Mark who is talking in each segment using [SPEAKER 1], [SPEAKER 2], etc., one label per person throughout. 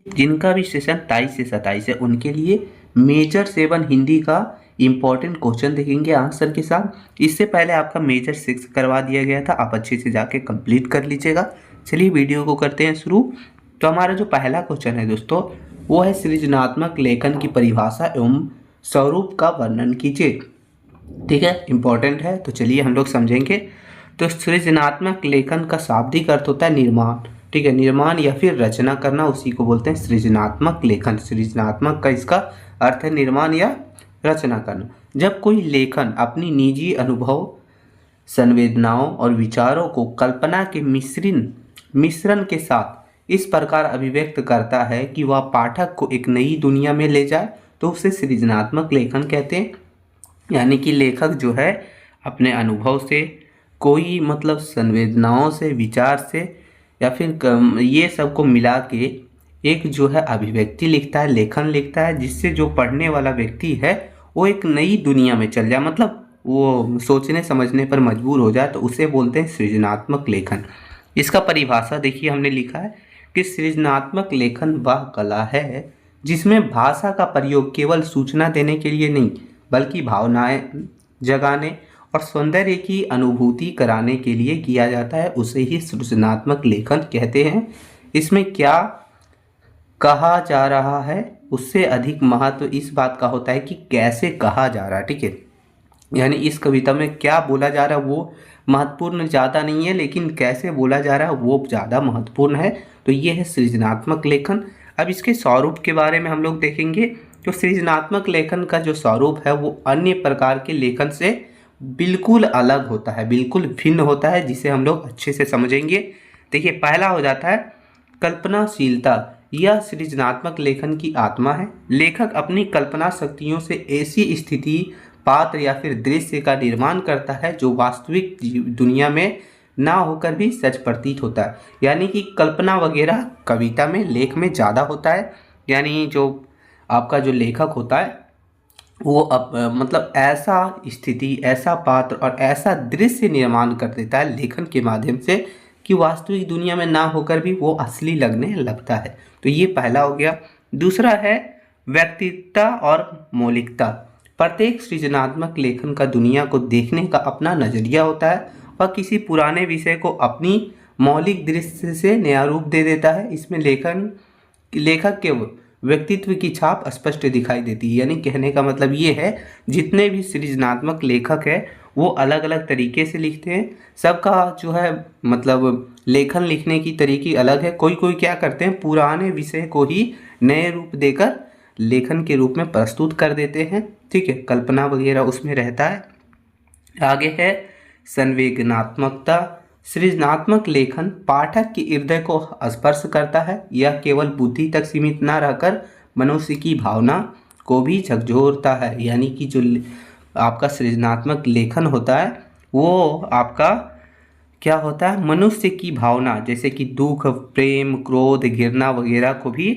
[SPEAKER 1] जिनका भी सेशन 23 से 27 है उनके लिए मेजर 7 हिंदी का इम्पॉर्टेंट क्वेश्चन देखेंगे आंसर के साथ। इससे पहले आपका मेजर 6 करवा दिया गया था, आप अच्छे से जाके कंप्लीट कर लीजिएगा। चलिए वीडियो को करते हैं शुरू। तो हमारा जो पहला क्वेश्चन है दोस्तों, वो है सृजनात्मक लेखन की परिभाषा एवं स्वरूप का वर्णन कीजिए। ठीक है, इम्पॉर्टेंट है, तो चलिए हम लोग समझेंगे। तो सृजनात्मक लेखन का शाब्दिक अर्थ होता है निर्माण। ठीक है, निर्माण या फिर रचना करना, उसी को बोलते हैं सृजनात्मक लेखन। सृजनात्मक का इसका अर्थ है निर्माण या रचना करना। जब कोई लेखन अपनी निजी अनुभव, संवेदनाओं और विचारों को कल्पना के मिश्रण के साथ इस प्रकार अभिव्यक्त करता है कि वह पाठक को एक नई दुनिया में ले जाए, तो उसे सृजनात्मक लेखन कहते हैं। यानी कि लेखक जो है अपने अनुभव से, कोई मतलब संवेदनाओं से, विचार से, या फिर ये सब को मिला के एक जो है अभिव्यक्ति लिखता है, लेखन लिखता है, जिससे जो पढ़ने वाला व्यक्ति है वो एक नई दुनिया में चल जाए, मतलब वो सोचने समझने पर मजबूर हो जाए, तो उसे बोलते हैं सृजनात्मक लेखन। इसका परिभाषा देखिए, हमने लिखा है कि सृजनात्मक लेखन वह कला है जिसमें भाषा का प्रयोग केवल सूचना देने के लिए नहीं, बल्कि भावनाएं जगाने और सौंदर्य की अनुभूति कराने के लिए किया जाता है, उसे ही सृजनात्मक लेखन कहते हैं। इसमें क्या कहा जा रहा है उससे अधिक महत्व इस बात का होता है कि कैसे कहा जा रहा है। ठीक है, यानी इस कविता में क्या बोला जा रहा है वो महत्वपूर्ण ज़्यादा नहीं है, लेकिन कैसे बोला जा रहा है वो ज़्यादा महत्वपूर्ण है। तो ये है सृजनात्मक लेखन। अब इसके स्वरूप के बारे में हम लोग देखेंगे। तो सृजनात्मक लेखन का जो स्वरूप है वो अन्य प्रकार के लेखन से बिल्कुल अलग होता है, बिल्कुल भिन्न होता है, जिसे हम लोग अच्छे से समझेंगे। देखिए, पहला हो जाता है कल्पनाशीलता। यह सृजनात्मक लेखन की आत्मा है। लेखक अपनी कल्पना शक्तियों से ऐसी स्थिति, पात्र या फिर दृश्य का निर्माण करता है जो वास्तविक दुनिया में ना होकर भी सच प्रतीत होता है। यानी कि कल्पना वगैरह कविता में, लेख में ज़्यादा होता है। यानी जो आपका जो लेखक होता है वो मतलब ऐसा स्थिति, ऐसा पात्र और ऐसा दृश्य निर्माण कर देता है लेखन के माध्यम से कि वास्तविक दुनिया में ना होकर भी वो असली लगने लगता है। तो ये पहला हो गया। दूसरा है व्यक्तित्वता और मौलिकता। प्रत्येक सृजनात्मक लेखन का दुनिया को देखने का अपना नजरिया होता है। वह किसी पुराने विषय को अपनी मौलिक दृष्टि से नया रूप दे देता है। इसमें लेखक के व्यक्तित्व की छाप स्पष्ट दिखाई देती है। यानी कहने का मतलब ये है, जितने भी सृजनात्मक लेखक है वो अलग अलग तरीके से लिखते हैं। सबका जो है मतलब लेखन लिखने की तरीके अलग है। कोई कोई क्या करते हैं, पुराने विषय को ही नए रूप देकर लेखन के रूप में प्रस्तुत कर देते हैं। ठीक है, कल्पना वगैरह उसमें रहता है। आगे है संवेदनात्मकता। सृजनात्मक लेखन पाठक के हृदय को स्पर्श करता है। यह केवल बुद्धि तक सीमित न रहकर मनुष्य की भावना को भी झकझोरता है। यानी कि जो आपका सृजनात्मक लेखन होता है वो आपका क्या होता है, मनुष्य की भावना जैसे कि दुख, प्रेम, क्रोध, घृणा वगैरह को भी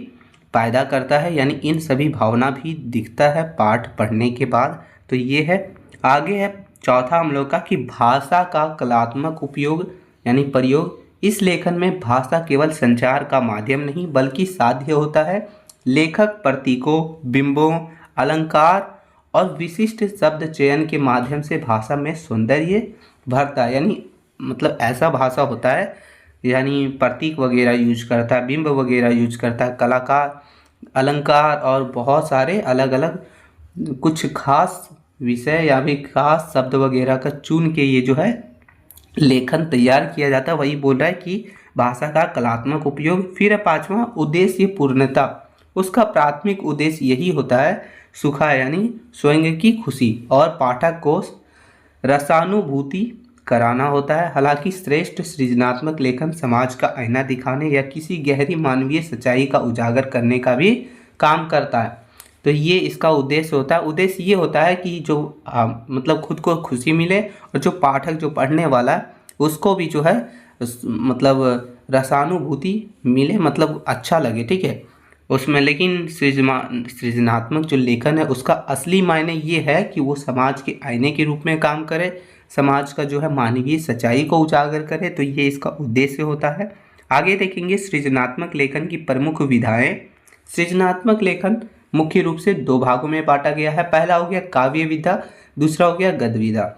[SPEAKER 1] पैदा करता है। यानी इन सभी भावना भी दिखता है पाठ पढ़ने के बाद। तो ये है। आगे है चौथा हम लोग का कि भाषा का कलात्मक उपयोग यानी प्रयोग। इस लेखन में भाषा केवल संचार का माध्यम नहीं बल्कि साध्य होता है। लेखक प्रतीकों, बिंबों, अलंकार और विशिष्ट शब्द चयन के माध्यम से भाषा में सौंदर्य भरता है। यानी मतलब ऐसा भाषा होता है, यानी प्रतीक वगैरह यूज करता है, बिंब वगैरह यूज करता है, कलाकार, अलंकार और बहुत सारे अलग अलग कुछ खास विषय या भी खास शब्द वगैरह का चुन के ये जो है लेखन तैयार किया जाता है। वही बोल रहा है कि भाषा का कलात्मक उपयोग। फिर पांचवा उद्देश्य पूर्णता। उसका प्राथमिक उद्देश्य यही होता है सुखा यानी स्वयं की खुशी और पाठक को रसानुभूति कराना होता है। हालांकि श्रेष्ठ सृजनात्मक लेखन समाज का आईना दिखाने या किसी गहरी मानवीय सच्चाई का उजागर करने का भी काम करता है। तो ये इसका उद्देश्य होता है। उद्देश्य ये होता है कि जो मतलब खुद को खुशी मिले और जो पाठक, जो पढ़ने वाला है उसको भी जो है मतलब रसानुभूति मिले, मतलब अच्छा लगे। ठीक है उसमें। लेकिन सृजनात्मक जो लेखन है उसका असली मायने ये है कि वो समाज के आईने के रूप में काम करे, समाज का जो है मानवीय सच्चाई को उजागर करे। तो ये इसका उद्देश्य होता है। आगे देखेंगे सृजनात्मक लेखन की प्रमुख विधाएं। सृजनात्मक लेखन मुख्य रूप से दो भागों में बांटा गया है। पहला हो गया काव्य विधा, दूसरा हो गया गद्य विधा,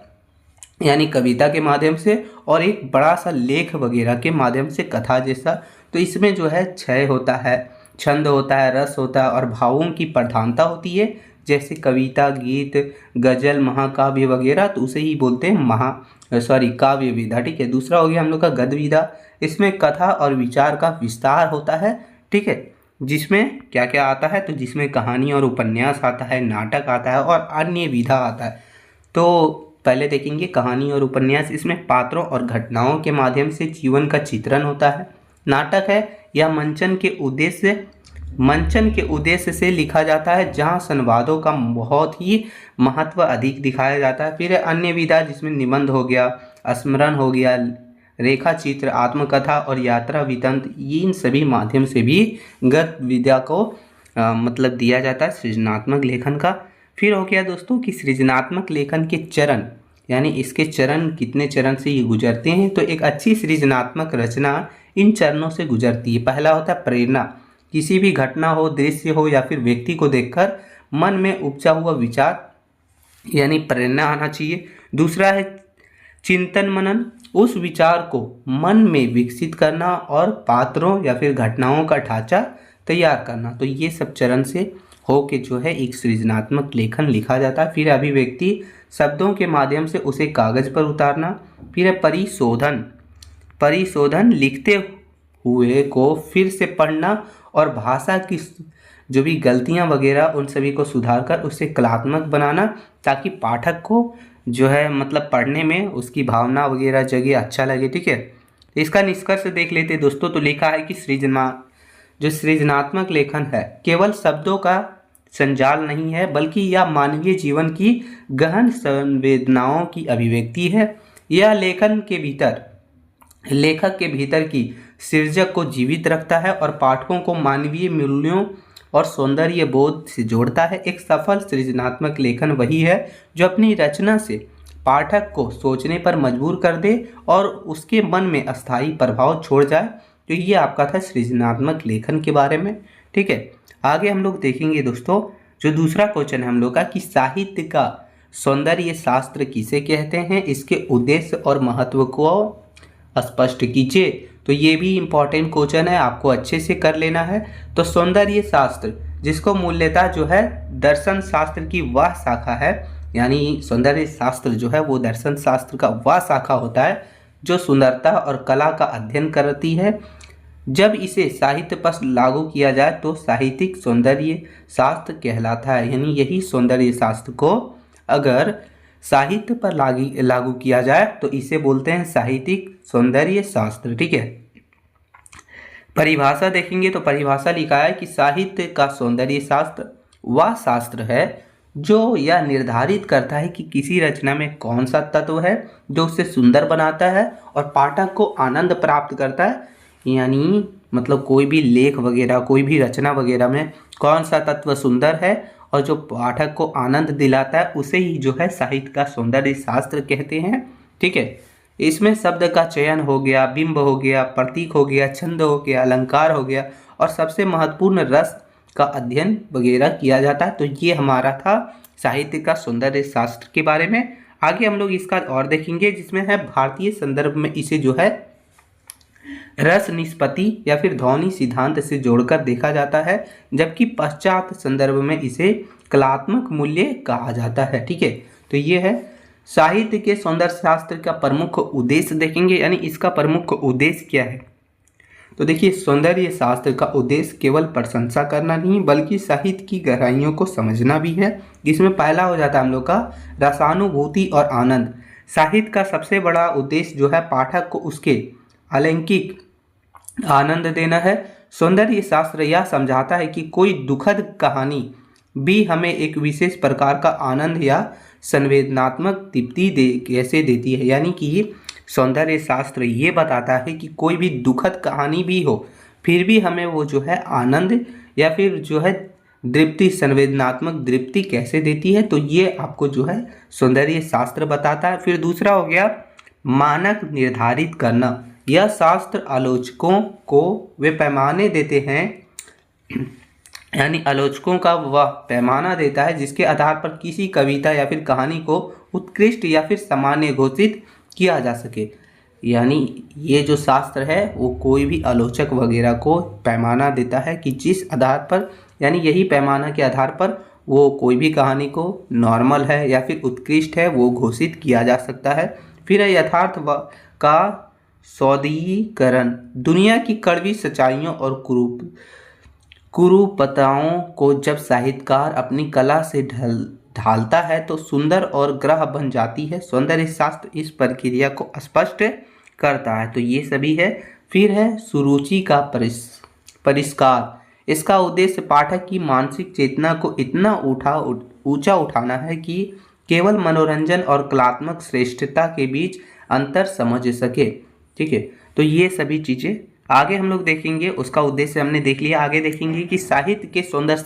[SPEAKER 1] यानी कविता के माध्यम से और एक बड़ा सा लेख वगैरह के माध्यम से, कथा जैसा। तो इसमें जो है क्षय होता है, छंद होता है, रस होता है और भावों की प्रधानता होती है, जैसे कविता, गीत, गजल, महाकाव्य वगैरह, तो उसे ही बोलते हैं काव्य विधा। ठीक है। दूसरा हो गया हम लोग का गद्य विधा। इसमें कथा और विचार का विस्तार होता है। ठीक है। जिसमें क्या क्या आता है, तो जिसमें कहानी और उपन्यास आता है, नाटक आता है और अन्य विधा आता है। तो पहले देखेंगे कहानी और उपन्यास। इसमें पात्रों और घटनाओं के माध्यम से जीवन का चित्रण होता है। नाटक है यह मंचन के उद्देश्य से लिखा जाता है, जहां संवादों का बहुत ही महत्व अधिक दिखाया जाता है। फिर अन्य विधा जिसमें निबंध हो गया, स्मरण हो गया, रेखा चित्र, आत्मकथा और यात्रा वृत्तांत, इन सभी माध्यम से भी गद्य विधा को मतलब दिया जाता है सृजनात्मक लेखन का। फिर हो गया दोस्तों कि सृजनात्मक लेखन के चरण, यानी इसके चरण कितने चरण से ये गुजरते हैं। तो एक अच्छी सृजनात्मक रचना इन चरणों से गुजरती है। पहला होता है प्रेरणा, किसी भी घटना हो, दृश्य हो या फिर व्यक्ति को देखकर मन में उपजा हुआ विचार, यानी प्रेरणा आना चाहिए। दूसरा है चिंतन मनन, उस विचार को मन में विकसित करना और पात्रों या फिर घटनाओं का ढांचा तैयार करना। तो ये सब चरण से हो के जो है एक सृजनात्मक लेखन लिखा जाता है। फिर अभिव्यक्ति, शब्दों के माध्यम से उसे कागज पर उतारना। फिर है परिशोधन, लिखते हुए को फिर से पढ़ना और भाषा की जो भी गलतियां वगैरह उन सभी को सुधार कर उसे कलात्मक बनाना, ताकि पाठक को जो है मतलब पढ़ने में उसकी भावना वगैरह जगह अच्छा लगे। ठीक है। इसका निष्कर्ष देख लेते दोस्तों। तो लिखा है कि सृजनात्मक लेखन है केवल शब्दों का संजाल नहीं है, बल्कि यह मानवीय जीवन की गहन संवेदनाओं की अभिव्यक्ति है। यह लेखक के भीतर की सृजक को जीवित रखता है और पाठकों को मानवीय मूल्यों और सौंदर्य बोध से जोड़ता है। एक सफल सृजनात्मक लेखन वही है जो अपनी रचना से पाठक को सोचने पर मजबूर कर दे और उसके मन में अस्थायी प्रभाव छोड़ जाए। तो ये आपका था सृजनात्मक लेखन के बारे में। ठीक है। आगे हम लोग देखेंगे दोस्तों जो दूसरा क्वेश्चन है हम लोग का कि साहित्य का सौंदर्य शास्त्र किसे कहते हैं, इसके उद्देश्य और महत्व को स्पष्ट कीजिए। तो ये भी इम्पॉर्टेंट क्वेश्चन है, आपको अच्छे से कर लेना है। तो सौंदर्य शास्त्र, जिसको मूल्यतः जो है दर्शन शास्त्र की वह शाखा है, यानी सौंदर्य शास्त्र जो है वो दर्शन शास्त्र का वह शाखा होता है जो सुंदरता और कला का अध्ययन करती है। जब इसे साहित्य पर लागू किया जाए तो साहित्यिक सौंदर्य शास्त्र कहलाता है। यानी यही सौंदर्य शास्त्र को अगर साहित्य पर लागू किया जाए तो इसे बोलते हैं साहित्यिक सौंदर्य शास्त्र। ठीक है। परिभाषा देखेंगे तो परिभाषा लिखा है कि साहित्य का सौंदर्य शास्त्र वह शास्त्र है जो यह निर्धारित करता है कि किसी रचना में कौन सा तत्व है जो उसे सुंदर बनाता है और पाठक को आनंद प्राप्त करता है। यानी मतलब कोई भी लेख वगैरह, कोई भी रचना वगैरह में कौन सा तत्व सुंदर है और जो पाठक को आनंद दिलाता है उसे ही जो है साहित्य का सौंदर्य शास्त्र कहते हैं। ठीक है। इसमें शब्द का चयन हो गया, बिंब हो गया, प्रतीक हो गया, छंद हो गया, अलंकार हो गया और सबसे महत्वपूर्ण रस का अध्ययन वगैरह किया जाता है। तो ये हमारा था साहित्य का सौंदर्य शास्त्र के बारे में। आगे हम लोग इसका और देखेंगे जिसमें है भारतीय संदर्भ में इसे जो है रस निष्पत्ति या फिर ध्वनि सिद्धांत से जोड़कर देखा जाता है, जबकि पश्चात संदर्भ में इसे कलात्मक मूल्य कहा जाता है। ठीक है। तो ये है साहित्य के सौंदर्य शास्त्र का प्रमुख उद्देश्य देखेंगे, यानी इसका प्रमुख उद्देश्य क्या है। तो देखिए सौंदर्य शास्त्र का उद्देश्य केवल प्रशंसा करना नहीं बल्कि साहित्य की गहराइयों को समझना भी है। जिसमें पहला हो जाता है हम लोग का रसानुभूति और आनंद। साहित्य का सबसे बड़ा उद्देश्य जो है पाठक को उसके अलौकिक आनंद देना है। सौंदर्य शास्त्र यह समझाता है कि कोई दुखद कहानी भी हमें एक विशेष प्रकार का आनंद या संवेदनात्मक तृप्ति कैसे देती है। यानी कि सौंदर्य शास्त्र ये बताता है कि कोई भी दुखद कहानी भी हो फिर भी हमें वो जो है आनंद या फिर जो है दृप्ति, संवेदनात्मक दृप्ति कैसे देती है। तो ये आपको जो है सौंदर्य शास्त्र बताता है। फिर दूसरा हो गया मानक निर्धारित करना। यह शास्त्र आलोचकों को वे पैमाने देते हैं यानी आलोचकों का वह पैमाना देता है जिसके आधार पर किसी कविता या फिर कहानी को उत्कृष्ट या फिर सामान्य घोषित किया जा सके। यानी ये जो शास्त्र है वो कोई भी आलोचक वगैरह को पैमाना देता है कि जिस आधार पर, यानी यही पैमाना के आधार पर वो कोई भी कहानी को नॉर्मल है या फिर उत्कृष्ट है वो घोषित किया जा सकता है। फिर है यथार्थ का सौंदर्यीकरण। दुनिया की कड़वी सच्चाइयों और कुरूपताओं को जब साहित्यकार अपनी कला से ढालता है तो सुंदर और ग्रह बन जाती है। सौंदर्य शास्त्र इस प्रक्रिया को स्पष्ट करता है। तो ये सभी है। फिर है सुरुचि का परिष्कार। इसका उद्देश्य पाठक की मानसिक चेतना को इतना ऊंचा उठाना है कि केवल मनोरंजन और कलात्मक श्रेष्ठता के बीच अंतर समझ सके। ठीक है, तो ये सभी चीज़ें आगे हम लोग देखेंगे। उसका उद्देश्य हमने देख लिया। आगे देखेंगे कि साहित्य के सौंदर्य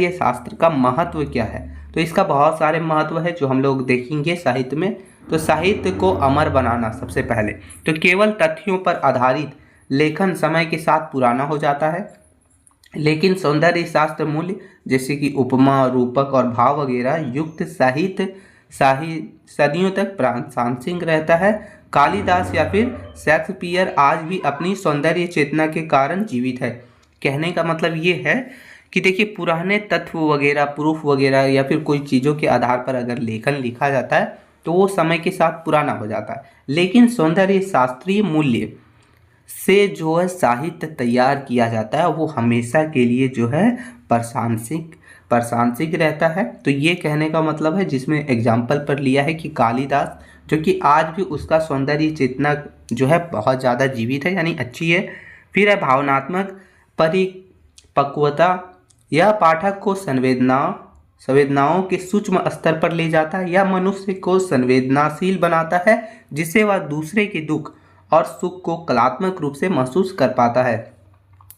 [SPEAKER 1] शास्त्र का महत्व क्या है। तो इसका बहुत सारे महत्व है जो हम लोग देखेंगे साहित्य में। तो साहित्य को अमर बनाना, सबसे पहले तो केवल तथ्यों पर आधारित लेखन समय के साथ पुराना हो जाता है, लेकिन सौंदर्य शास्त्र मूल्य जैसे कि उपमा, रूपक और भाव वगैरह युक्त साहित्य सदियों तक प्रासंगिक रहता है। कालिदास या फिर शेक्सपियर आज भी अपनी सौंदर्य चेतना के कारण जीवित है। कहने का मतलब ये है कि देखिए, पुराने तत्व वगैरह, प्रूफ वगैरह या फिर कोई चीज़ों के आधार पर अगर लेखन लिखा जाता है तो वो समय के साथ पुराना हो जाता है, लेकिन सौंदर्य शास्त्रीय मूल्य से जो है साहित्य तैयार किया जाता है वो हमेशा के लिए जो है प्रासंगिक रहता है। तो ये कहने का मतलब है, जिसमें एग्जाम्पल पर लिया है कि कालिदास, जो कि आज भी उसका सौंदर्य चेतना जो है बहुत ज़्यादा जीवित है, यानी अच्छी है। फिर है भावनात्मक परिपक्वता। यह पाठक को संवेदनाओं के सूक्ष्म स्तर पर ले जाता है या मनुष्य को संवेदनाशील बनाता है, जिससे वह दूसरे के दुख और सुख को कलात्मक रूप से महसूस कर पाता है।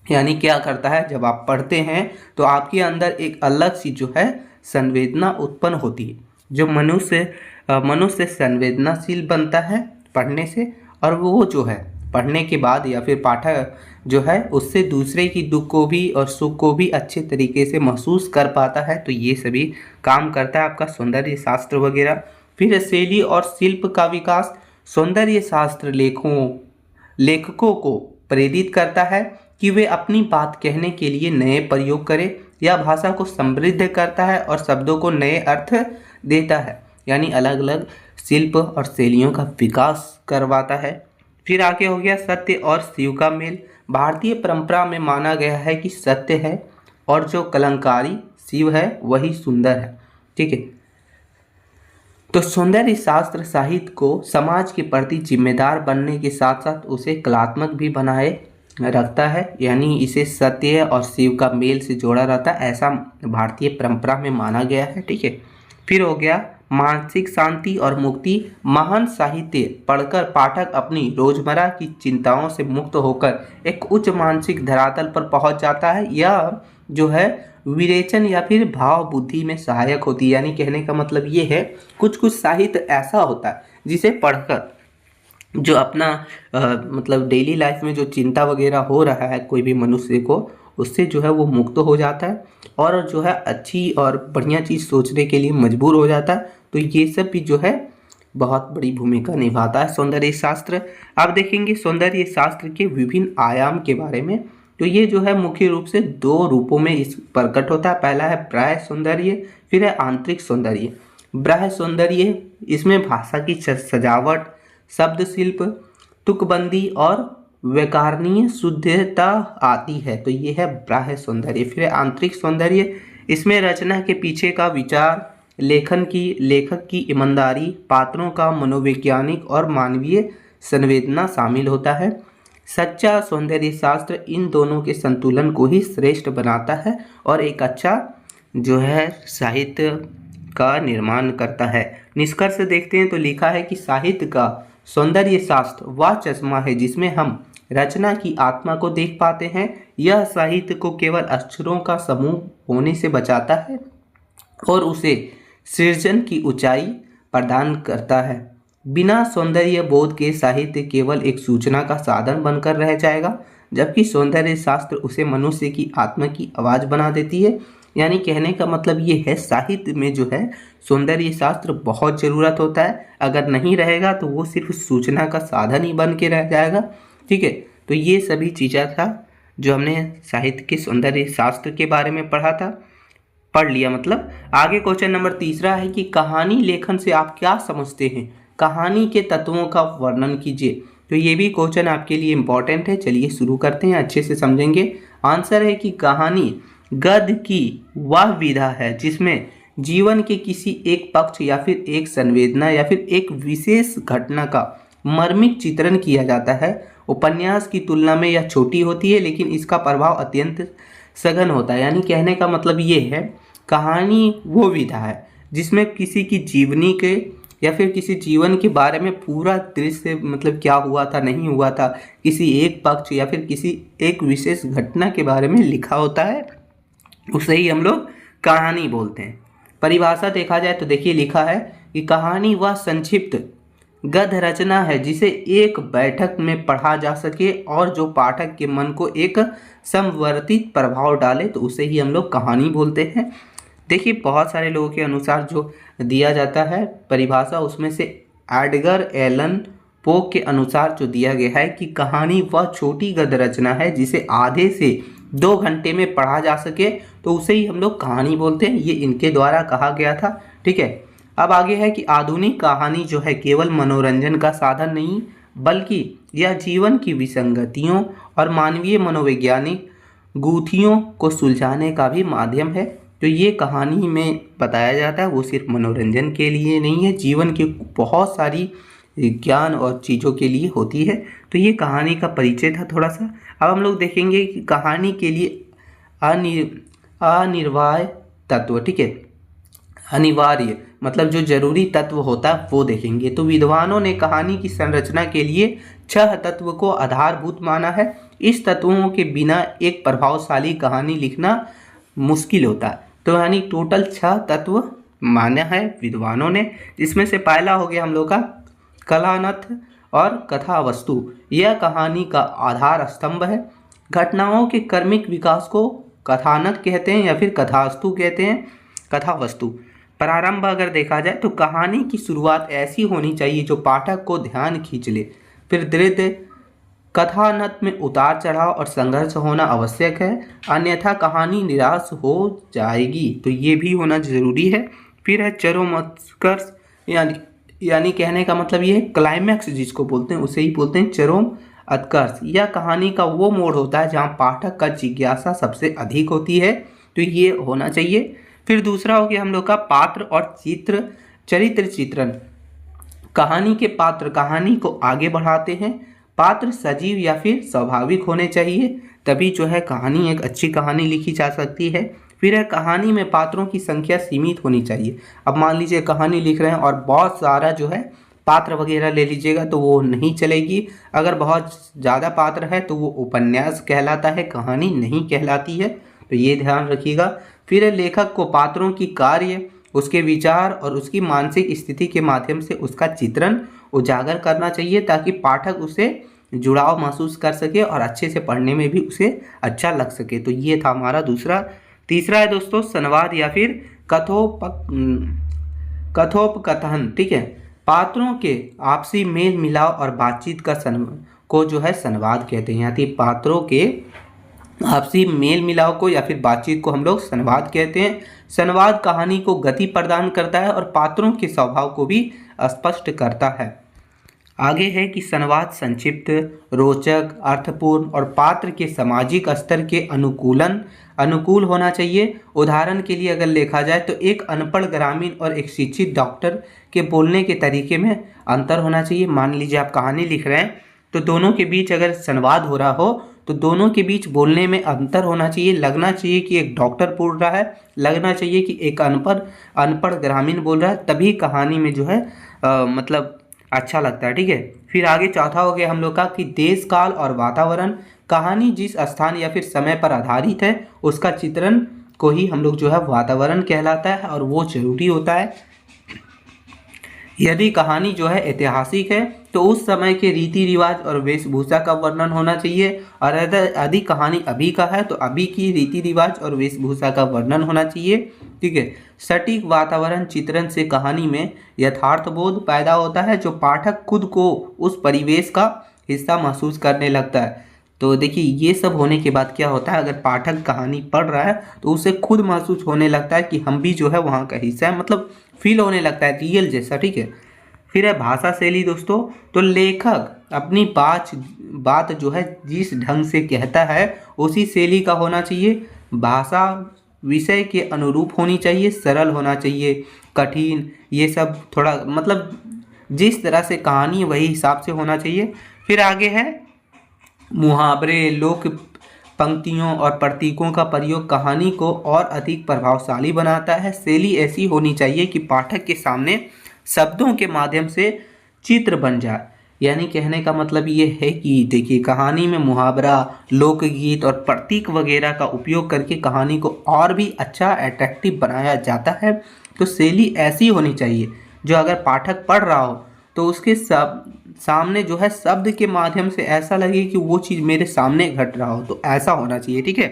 [SPEAKER 1] यानी क्या करता है, जब आप पढ़ते हैं तो आपके अंदर एक अलग सी जो है संवेदना उत्पन्न होती है, जो मनुष्य संवेदनाशील बनता है पढ़ने से, और वो जो है पढ़ने के बाद या फिर पाठक जो है उससे दूसरे की दुख को भी और सुख को भी अच्छे तरीके से महसूस कर पाता है। तो ये सभी काम करता है आपका सौंदर्य शास्त्र वगैरह। फिर शैली और शिल्प का विकास। सौंदर्य शास्त्र लेखकों को प्रेरित करता है कि वे अपनी बात कहने के लिए नए प्रयोग करें। यह भाषा को समृद्ध करता है और शब्दों को नए अर्थ देता है, यानी अलग अलग शिल्प और शैलियों का विकास करवाता है। फिर आगे हो गया सत्य और शिव का मेल। भारतीय परंपरा में माना गया है कि सत्य है और जो कलंकारी शिव है वही सुंदर है। ठीक है, तो सौंदर्य शास्त्र साहित्य को समाज के प्रति जिम्मेदार बनने के साथ साथ उसे कलात्मक भी बनाए रखता है, यानी इसे सत्य और शिव का मेल से जोड़ा रहता है, ऐसा भारतीय परंपरा में माना गया है। ठीक है, फिर हो गया मानसिक शांति और मुक्ति। महान साहित्य पढ़कर पाठक अपनी रोजमर्रा की चिंताओं से मुक्त होकर एक उच्च मानसिक धरातल पर पहुंच जाता है। यह जो है विवेचन या फिर भाव बुद्धि में सहायक होती है। यानी कहने का मतलब ये है, कुछ कुछ साहित्य ऐसा होता है जिसे पढ़कर जो अपना मतलब डेली लाइफ में जो चिंता वगैरह हो रहा है कोई भी मनुष्य को, उससे जो है वो मुक्त हो जाता है और जो है अच्छी और बढ़िया चीज़ सोचने के लिए मजबूर हो जाता है। तो ये सब भी जो है बहुत बड़ी भूमिका निभाता है सौंदर्य शास्त्र। अब देखेंगे सौंदर्य शास्त्र के विभिन्न आयाम के बारे में। तो ये जो है मुख्य रूप से दो रूपों में इस प्रकट होता है। पहला है बाह्य सौंदर्य, फिर है आंतरिक सौंदर्य। बाह्य सौंदर्य, इसमें भाषा की सजावट, शब्द शिल्प, तुकबंदी और व्याकरणीय शुद्धता आती है। तो ये है बाह्य सौंदर्य। फिर है आंतरिक सौंदर्य, इसमें रचना के पीछे का विचार, लेखक की ईमानदारी, पात्रों का मनोवैज्ञानिक और मानवीय संवेदना शामिल होता है। सच्चा सौंदर्य शास्त्र इन दोनों के संतुलन को ही श्रेष्ठ बनाता है और एक अच्छा जो है साहित्य का निर्माण करता है। निष्कर्ष देखते हैं तो लिखा है कि साहित्य का सौंदर्य शास्त्र वह चश्मा है जिसमें हम रचना की आत्मा को देख पाते हैं। यह साहित्य को केवल अक्षरों का समूह होने से बचाता है और उसे सृजन की ऊंचाई प्रदान करता है। बिना सौंदर्य बोध के साहित्य केवल एक सूचना का साधन बनकर रह जाएगा। जबकि सौंदर्य शास्त्र उसे मनुष्य की आत्मा की आवाज़ बना देती है। यानी कहने का मतलब ये है, साहित्य में जो है सौंदर्य शास्त्र बहुत ज़रूरत होता है। अगर नहीं रहेगा तो वो सिर्फ सूचना का साधन ही बन के रह जाएगा। ठीक है, तो ये सभी चीज़ें था जो हमने साहित्य के सौंदर्य शास्त्र के बारे में पढ़ लिया। मतलब आगे क्वेश्चन नंबर तीसरा है कि कहानी लेखन से आप क्या समझते हैं, कहानी के तत्वों का वर्णन कीजिए। तो ये भी क्वेश्चन आपके लिए इम्पोर्टेंट है। चलिए शुरू करते हैं, अच्छे से समझेंगे। आंसर है कि कहानी गद्य की वह विधा है जिसमें जीवन के किसी एक पक्ष या फिर एक संवेदना या फिर एक विशेष घटना का मर्मिक चित्रण किया जाता है। उपन्यास की तुलना में यह छोटी होती है लेकिन इसका प्रभाव अत्यंत सघन होता है। यानी कहने का मतलब ये है, कहानी वो विधा है जिसमें किसी की जीवनी के या फिर किसी जीवन के बारे में पूरा दृश्य, मतलब क्या हुआ था नहीं हुआ था, किसी एक पक्ष या फिर किसी एक विशेष घटना के बारे में लिखा होता है, उसे ही हम लोग कहानी बोलते हैं। परिभाषा देखा जाए तो देखिए लिखा है कि कहानी वह संक्षिप्त गद्य रचना है जिसे एक बैठक में पढ़ा जा सके और जो पाठक के मन को एक समवर्तित प्रभाव डाले, तो उसे ही हम लोग कहानी बोलते हैं। देखिए बहुत सारे लोगों के अनुसार जो दिया जाता है परिभाषा, उसमें से एडगर एलन पो के अनुसार जो दिया गया है कि कहानी वह छोटी गद्य रचना है जिसे आधे से 2 घंटे में पढ़ा जा सके, तो उसे ही हम लोग कहानी बोलते हैं। ये इनके द्वारा कहा गया था। ठीक है, अब आगे है कि आधुनिक कहानी जो है केवल मनोरंजन का साधन नहीं बल्कि यह जीवन की विसंगतियों और मानवीय मनोवैज्ञानिक गूथियों को सुलझाने का भी माध्यम है। तो ये कहानी में बताया जाता है वो सिर्फ मनोरंजन के लिए नहीं है, जीवन की बहुत सारी ज्ञान और चीज़ों के लिए होती है। तो ये कहानी का परिचय था थोड़ा सा। अब हम लोग देखेंगे कि कहानी के लिए अनिवार्य तत्व, ठीक है, अनिवार्य मतलब जो जरूरी तत्व होता है वो देखेंगे। तो विद्वानों ने कहानी की संरचना के लिए 6 तत्व को आधारभूत माना है। इस तत्वों के बिना एक प्रभावशाली कहानी लिखना मुश्किल होता है। तो यानी टोटल 6 तत्व माना है विद्वानों ने। इसमें से पहला हो गया हम लोग का कलानथ और कथा वस्तु। यह कहानी का आधार स्तंभ है। घटनाओं के क्रमिक विकास को कथानक कहते हैं या फिर कथास्तु कहते हैं, कथा वस्तु। प्रारंभ अगर देखा जाए तो कहानी की शुरुआत ऐसी होनी चाहिए जो पाठक को ध्यान खींच ले। फिर धीरे कथानक में उतार चढ़ाव और संघर्ष होना आवश्यक है, अन्यथा कहानी निराश हो जाएगी। तो ये भी होना जरूरी है। फिर है चरमोत्कर्ष, यानी कहने का मतलब ये है क्लाइमैक्स जिसको बोलते हैं उसे ही बोलते हैं चरम उत्कर्ष। यह कहानी का वो मोड़ होता है जहाँ पाठक का जिज्ञासा सबसे अधिक होती है। तो ये होना चाहिए। फिर दूसरा हो गया हम लोग का पात्र और चरित्र चित्रण। कहानी के पात्र कहानी को आगे बढ़ाते हैं। पात्र सजीव या फिर स्वाभाविक होने चाहिए, तभी जो है कहानी एक अच्छी कहानी लिखी जा सकती है। फिर है कहानी में पात्रों की संख्या सीमित होनी चाहिए। अब मान लीजिए कहानी लिख रहे हैं और बहुत सारा जो है पात्र वगैरह ले लीजिएगा तो वो नहीं चलेगी। अगर बहुत ज़्यादा पात्र है तो वो उपन्यास कहलाता है, कहानी नहीं कहलाती है। तो ये ध्यान रखिएगा। फिर है लेखक को पात्रों की कार्य, उसके विचार और उसकी मानसिक स्थिति के माध्यम से उसका चित्रण उजागर करना चाहिए ताकि पाठक उसे जुड़ाव महसूस कर सके और अच्छे से पढ़ने में भी उसे अच्छा लग सके। तो ये था हमारा दूसरा। तीसरा है दोस्तों संवाद या फिर कथोपकथन। ठीक है, पात्रों के आपसी मेल मिलाप और बातचीत को जो है संवाद कहते हैं। यानी पात्रों के आपसी मेल मिलाप को या फिर बातचीत को हम लोग संवाद कहते हैं। संवाद कहानी को गति प्रदान करता है और पात्रों के स्वभाव को भी स्पष्ट करता है। आगे है कि संवाद संक्षिप्त, रोचक, अर्थपूर्ण और पात्र के सामाजिक स्तर के अनुकूल होना चाहिए। उदाहरण के लिए अगर देखा जाए तो एक अनपढ़ ग्रामीण और एक शिक्षित डॉक्टर के बोलने के तरीके में अंतर होना चाहिए। मान लीजिए आप कहानी लिख रहे हैं तो दोनों के बीच अगर संवाद हो रहा हो तो दोनों के बीच बोलने में अंतर होना चाहिए। लगना चाहिए कि एक डॉक्टर बोल रहा है, लगना चाहिए कि एक अनपढ़ ग्रामीण बोल रहा है, तभी कहानी में जो है मतलब अच्छा लगता है। ठीक है, फिर आगे चौथा हो गया हम लोग का कि देश काल और वातावरण। कहानी जिस स्थान या फिर समय पर आधारित है उसका चित्रण को ही हम लोग जो है वातावरण कहलाता है और वो जरूरी होता है। यदि कहानी जो है ऐतिहासिक है तो उस समय के रीति रिवाज और वेशभूषा का वर्णन होना चाहिए, और यदि कहानी अभी का है तो अभी की रीति रिवाज और वेशभूषा का वर्णन होना चाहिए। ठीक है। सटीक वातावरण चित्रण से कहानी में यथार्थबोध पैदा होता है, जो पाठक खुद को उस परिवेश का हिस्सा महसूस करने लगता है। तो देखिए ये सब होने के बाद क्या होता है, अगर पाठक कहानी पढ़ रहा है तो उसे खुद महसूस होने लगता है कि हम भी जो है वहाँ का हिस्सा है, मतलब फील होने लगता है रियल जैसा। ठीक है। फिर है भाषा शैली दोस्तों। तो लेखक अपनी बात जो है जिस ढंग से कहता है उसी शैली का होना चाहिए। भाषा विषय के अनुरूप होनी चाहिए, सरल होना चाहिए, कठिन ये सब थोड़ा मतलब जिस तरह से कहानी वही हिसाब से होना चाहिए। फिर आगे है मुहावरे, लोक पंक्तियों और प्रतीकों का प्रयोग कहानी को और अधिक प्रभावशाली बनाता है। शैली ऐसी होनी चाहिए कि पाठक के सामने शब्दों के माध्यम से चित्र बन जाए। यानी कहने का मतलब ये है कि देखिए कहानी में मुहावरा, लोकगीत और प्रतीक वगैरह का उपयोग करके कहानी को और भी अच्छा अट्रैक्टिव बनाया जाता है। तो शैली ऐसी होनी चाहिए जो अगर पाठक पढ़ रहा हो तो उसके सामने जो है शब्द के माध्यम से ऐसा लगे कि वो चीज़ मेरे सामने घट रहा हो, तो ऐसा होना चाहिए। ठीक है।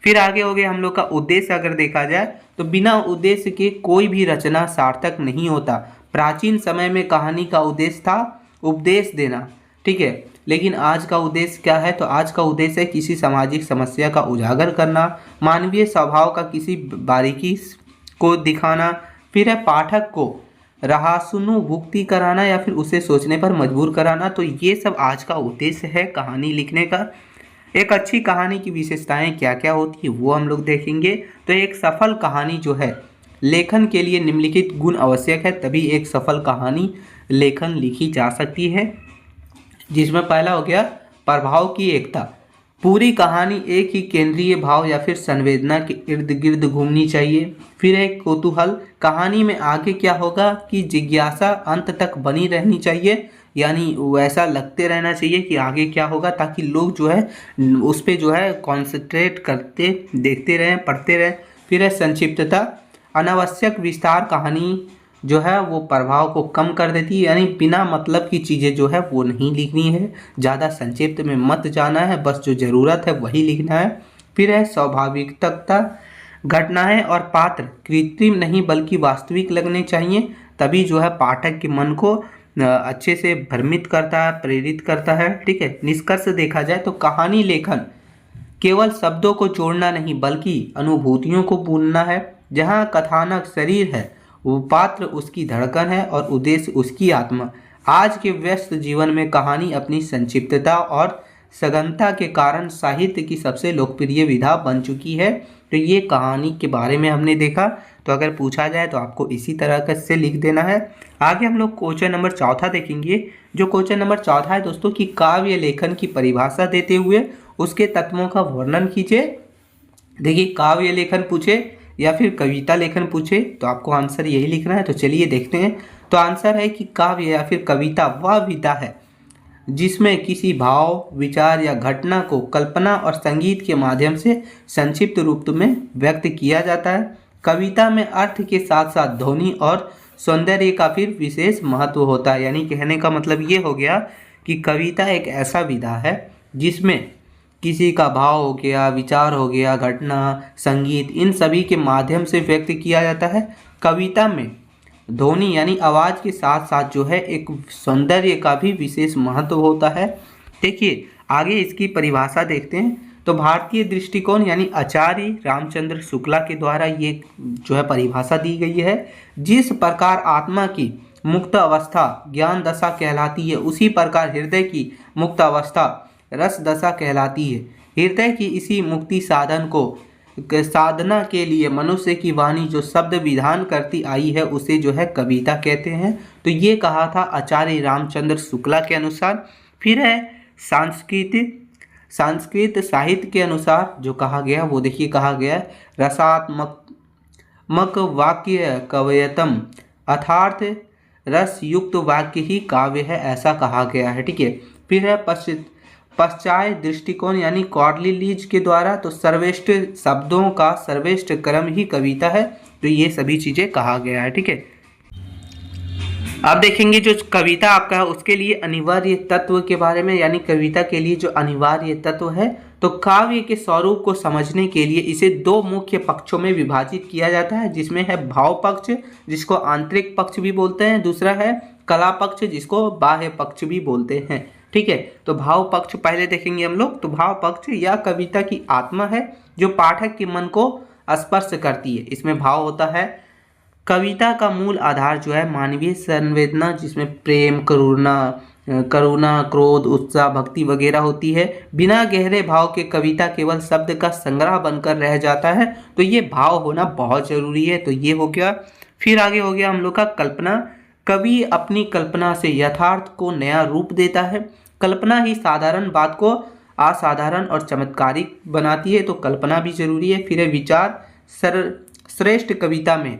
[SPEAKER 1] फिर आगे हो गया हम लोग का उद्देश्य। अगर देखा जाए तो बिना उद्देश्य के कोई भी रचना सार्थक नहीं होता। प्राचीन समय में कहानी का उद्देश्य था उपदेश देना। ठीक है। लेकिन आज का उद्देश्य क्या है, तो आज का उद्देश्य है किसी सामाजिक समस्या का उजागर करना, मानवीय स्वभाव का किसी बारीकी को दिखाना। फिर है पाठक को रहासुनुभूति कराना या फिर उसे सोचने पर मजबूर कराना। तो ये सब आज का उद्देश्य है कहानी लिखने का। एक अच्छी कहानी की विशेषताएं क्या क्या होती है वो हम लोग देखेंगे। तो एक सफल कहानी जो है लेखन के लिए निम्नलिखित गुण आवश्यक है, तभी एक सफल कहानी लेखन लिखी जा सकती है। जिसमें पहला हो गया प्रभाव की एकता। पूरी कहानी एक ही केंद्रीय भाव या फिर संवेदना के इर्द गिर्द घूमनी चाहिए। फिर एक कौतूहल, कहानी में आगे क्या होगा कि जिज्ञासा अंत तक बनी रहनी चाहिए, यानी वैसा लगते रहना चाहिए कि आगे क्या होगा, ताकि लोग जो है उस पर जो है कॉन्सेंट्रेट करते देखते रहें, पढ़ते रहें। फिर है संक्षिप्तता, अनावश्यक विस्तार कहानी जो है वो प्रभाव को कम कर देती है, यानी बिना मतलब की चीज़ें जो है वो नहीं लिखनी है, ज़्यादा संक्षिप्त में मत जाना है, बस जो ज़रूरत है वही लिखना है। फिर है स्वाभाविकता, घटनाएं और पात्र कृत्रिम नहीं बल्कि वास्तविक लगने चाहिए, तभी जो है पाठक के मन को अच्छे से भ्रमित करता है, प्रेरित करता है। ठीक है। निष्कर्ष देखा जाए तो कहानी लेखन केवल शब्दों को जोड़ना नहीं बल्कि अनुभूतियों को बुनना है। जहाँ कथानक शरीर है वो पात्र उसकी धड़कन है और उद्देश्य उसकी आत्मा। आज के व्यस्त जीवन में कहानी अपनी संक्षिप्तता और सघनता के कारण साहित्य की सबसे लोकप्रिय विधा बन चुकी है। तो ये कहानी के बारे में हमने देखा। तो अगर पूछा जाए तो आपको इसी तरह से लिख देना है। आगे हम लोग क्वेश्चन नंबर चौथा देखेंगे। जो क्वेश्चन नंबर चौथा है दोस्तों कि काव्य लेखन की परिभाषा देते हुए उसके तत्वों का वर्णन कीजिए। देखिए काव्य लेखन पूछे या फिर कविता लेखन पूछे तो आपको आंसर यही लिखना है। तो चलिए देखते हैं। तो आंसर है कि काव्य या फिर कविता वह विधा है जिसमें किसी भाव, विचार या घटना को कल्पना और संगीत के माध्यम से संक्षिप्त रूप में व्यक्त किया जाता है। कविता में अर्थ के साथ साथ ध्वनि और सौंदर्य का फिर विशेष महत्व होता है। यानी कहने का मतलब ये हो गया कि कविता एक ऐसा विधा है जिसमें किसी का भाव हो गया, विचार हो गया, घटना, संगीत, इन सभी के माध्यम से व्यक्त किया जाता है। कविता में ध्वनि यानी आवाज़ के साथ साथ जो है एक सौंदर्य का भी विशेष महत्व होता है। देखिए आगे इसकी परिभाषा देखते हैं। तो भारतीय दृष्टिकोण यानी आचार्य रामचंद्र शुक्ला के द्वारा ये जो है परिभाषा दी गई है। जिस प्रकार आत्मा की मुक्त अवस्था ज्ञान दशा कहलाती है, उसी प्रकार हृदय की मुक्त अवस्था रस दशा कहलाती है। हृदय की इसी मुक्ति साधना के लिए मनुष्य की वाणी जो शब्द विधान करती आई है उसे जो है कविता कहते हैं। तो ये कहा था आचार्य रामचंद्र शुक्ला के अनुसार। फिर है संस्कृत साहित्य के अनुसार जो कहा गया वो देखिए कहा गया रसात्मक वाक्य कवयतम, अर्थात रस युक्त वाक्य ही काव्य है, ऐसा कहा गया है। ठीक है। फिर है पश्चात दृष्टिकोण यानी कॉर्लिलीज के द्वारा तो सर्वश्रेष्ठ शब्दों का सर्वश्रेष्ठ क्रम ही कविता है। तो ये सभी चीज़ें कहा गया है। ठीक है। अब देखेंगे जो कविता आपका है उसके लिए अनिवार्य तत्व के बारे में, यानी कविता के लिए जो अनिवार्य तत्व है। तो काव्य के स्वरूप को समझने के लिए इसे दो मुख्य पक्षों में विभाजित किया जाता है, जिसमें है भाव पक्ष जिसको आंतरिक पक्ष भी बोलते हैं, दूसरा है कला पक्ष जिसको बाह्य पक्ष भी बोलते हैं। ठीक है, तो भाव पक्ष पहले देखेंगे हम लोग। तो भाव पक्ष या कविता की आत्मा है जो पाठक के मन को स्पर्श करती है। इसमें भाव होता है। कविता का मूल आधार जो है मानवीय संवेदना, जिसमें प्रेम, करुणा, क्रोध, उत्साह, भक्ति वगैरह होती है। बिना गहरे भाव के कविता केवल शब्द का संग्रह बनकर रह जाता है। तो ये भाव होना बहुत जरूरी है। तो ये हो गया। फिर आगे हो गया हम लोग का कल्पना। कवि अपनी कल्पना से यथार्थ को नया रूप देता है। कल्पना ही साधारण बात को असाधारण और चमत्कारिक बनाती है। तो कल्पना भी जरूरी है। फिर है विचार। श्रेष्ठ कविता में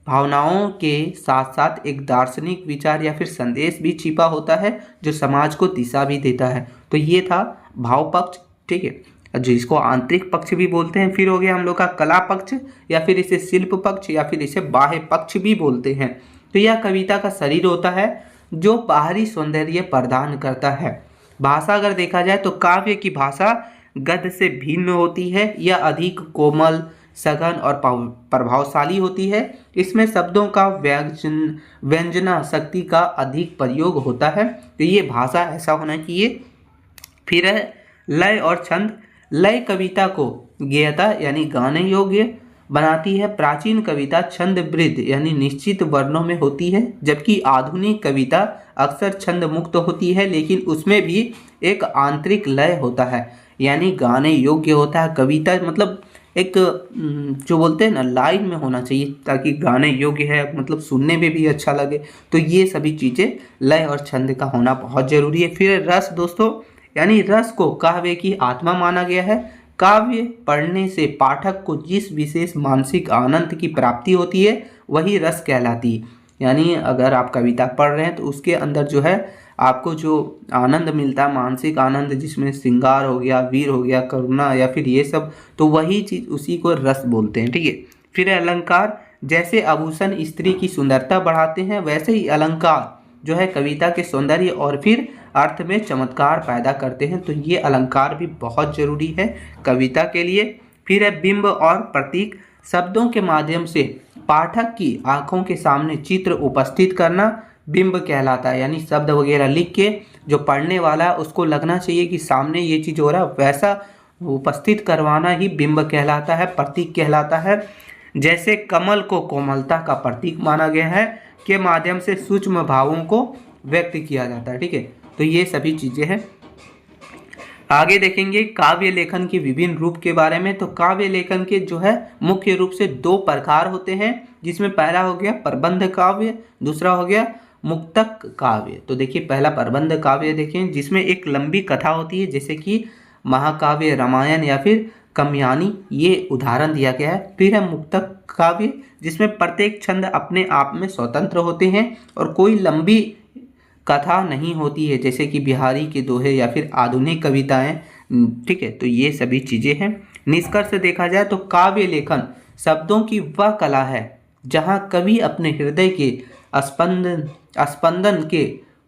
[SPEAKER 1] भावनाओं के साथ साथ एक दार्शनिक विचार या फिर संदेश भी छिपा होता है जो समाज को दिशा भी देता है। तो ये था भाव पक्ष। ठीक है, जिसको आंतरिक पक्ष भी बोलते हैं। फिर हो गया हम लोग का कला पक्ष, या फिर इसे शिल्प पक्ष या फिर इसे बाह्य पक्ष भी बोलते हैं। तो यह कविता का शरीर होता है जो बाहरी सौंदर्य प्रदान करता है। भाषा अगर देखा जाए तो काव्य की भाषा गद्य से भिन्न होती है। यह अधिक कोमल, सघन और प्रभावशाली होती है। इसमें शब्दों का व्यंजना शक्ति का अधिक प्रयोग होता है। तो ये भाषा ऐसा होना चाहिए। फिर है लय और छंद। लय कविता को गेयता यानी गाने योग्य बनाती है। प्राचीन कविता छंदबद्ध यानी निश्चित वर्णों में होती है, जबकि आधुनिक कविता अक्सर छंद मुक्त होती है, लेकिन उसमें भी एक आंतरिक लय होता है, यानी गाने योग्य होता है। कविता मतलब एक जो बोलते हैं ना लाइन में होना चाहिए ताकि गाने योग्य है, मतलब सुनने में भी अच्छा लगे। तो ये सभी चीज़ें लय और छंद का होना बहुत जरूरी है। फिर रस दोस्तों, यानी रस को काव्य की आत्मा माना गया है। काव्य पढ़ने से पाठक को जिस विशेष मानसिक आनंद की प्राप्ति होती है वही रस कहलाती है। यानी अगर आप कविता पढ़ रहे हैं तो उसके अंदर जो है आपको जो आनंद मिलता है, मानसिक आनंद, जिसमें श्रृंगार हो गया, वीर हो गया, करुणा या फिर ये सब, तो वही चीज़ उसी को रस बोलते हैं। ठीक है। फिर अलंकार। जैसे आभूषण स्त्री की सुंदरता बढ़ाते हैं, वैसे ही अलंकार जो है कविता के सौंदर्य और फिर अर्थ में चमत्कार पैदा करते हैं। तो ये अलंकार भी बहुत जरूरी है कविता के लिए। फिर है बिंब और प्रतीक। शब्दों के माध्यम से पाठक की आंखों के सामने चित्र उपस्थित करना बिंब कहलाता है। यानी शब्द वगैरह लिख के जो पढ़ने वाला है उसको लगना चाहिए कि सामने ये चीज़ हो रहा है, वैसा उपस्थित करवाना ही बिंब कहलाता है, प्रतीक कहलाता है। जैसे कमल को कोमलता का प्रतीक माना गया है, के माध्यम से सूक्ष्म भावों को व्यक्त किया जाता है। ठीक है, तो ये सभी चीज़ें हैं। आगे देखेंगे काव्य लेखन के विभिन्न रूप के बारे में। तो काव्य लेखन के जो है मुख्य रूप से दो प्रकार होते हैं, जिसमें पहला हो गया प्रबंध काव्य, दूसरा हो गया मुक्तक काव्य। तो देखिए पहला प्रबंध काव्य देखें, जिसमें एक लंबी कथा होती है, जैसे कि महाकाव्य, रामायण या फिर काम्यानी, ये उदाहरण दिया गया है। फिर है मुक्तक काव्य, जिसमें प्रत्येक छंद अपने आप में स्वतंत्र होते हैं और कोई लंबी कथा नहीं होती है, जैसे कि बिहारी के दोहे या फिर आधुनिक कविताएं। ठीक है, तो ये सभी चीज़ें हैं। निष्कर्ष देखा जाए तो काव्य लेखन शब्दों की वह कला है जहां कवि अपने हृदय के स्पंदन के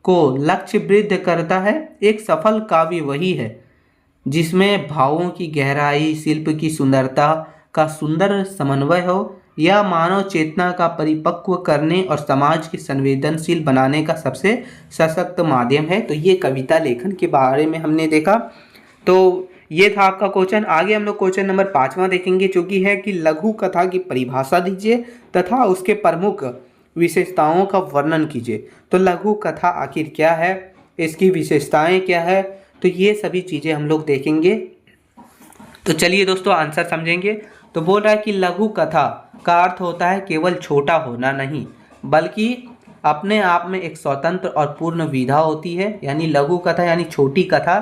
[SPEAKER 1] को लक्ष्यबद्ध करता है। एक सफल काव्य वही है जिसमें भावों की गहराई, शिल्प की सुंदरता का सुंदर समन्वय हो। यह मानव चेतना का परिपक्व करने और समाज के संवेदनशील बनाने का सबसे सशक्त माध्यम है। तो ये कविता लेखन के बारे में हमने देखा। तो ये था आपका क्वेश्चन। आगे हम लोग क्वेश्चन नंबर 5वां देखेंगे, जो कि है कि लघु कथा की परिभाषा दीजिए तथा उसके प्रमुख विशेषताओं का वर्णन कीजिए। तो लघु कथा आखिर क्या है, इसकी विशेषताएं क्या है, तो ये सभी चीज़ें हम लोग देखेंगे। तो चलिए दोस्तों आंसर समझेंगे। तो बोल रहा है कि लघु कथा का अर्थ होता है केवल छोटा होना नहीं, बल्कि अपने आप में एक स्वतंत्र और पूर्ण विधा होती है। यानी लघु कथा यानी छोटी कथा,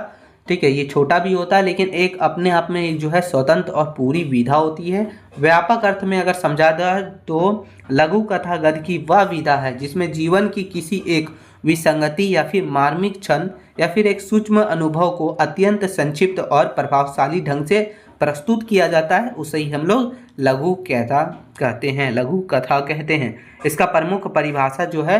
[SPEAKER 1] ठीक है, ये छोटा भी होता है लेकिन एक अपने आप में एक जो है स्वतंत्र और पूरी विधा होती है। व्यापक अर्थ में अगर समझा जाए तो लघु कथा गद्य की वह विधा है जिसमें जीवन की किसी एक विसंगति या फिर मार्मिक क्षण या फिर एक सूक्ष्म अनुभव को अत्यंत संक्षिप्त और प्रभावशाली ढंग से प्रस्तुत किया जाता है, उसे ही हम लोग लघु कथा कहते हैं, लघु कथा कहते हैं। इसका प्रमुख परिभाषा जो है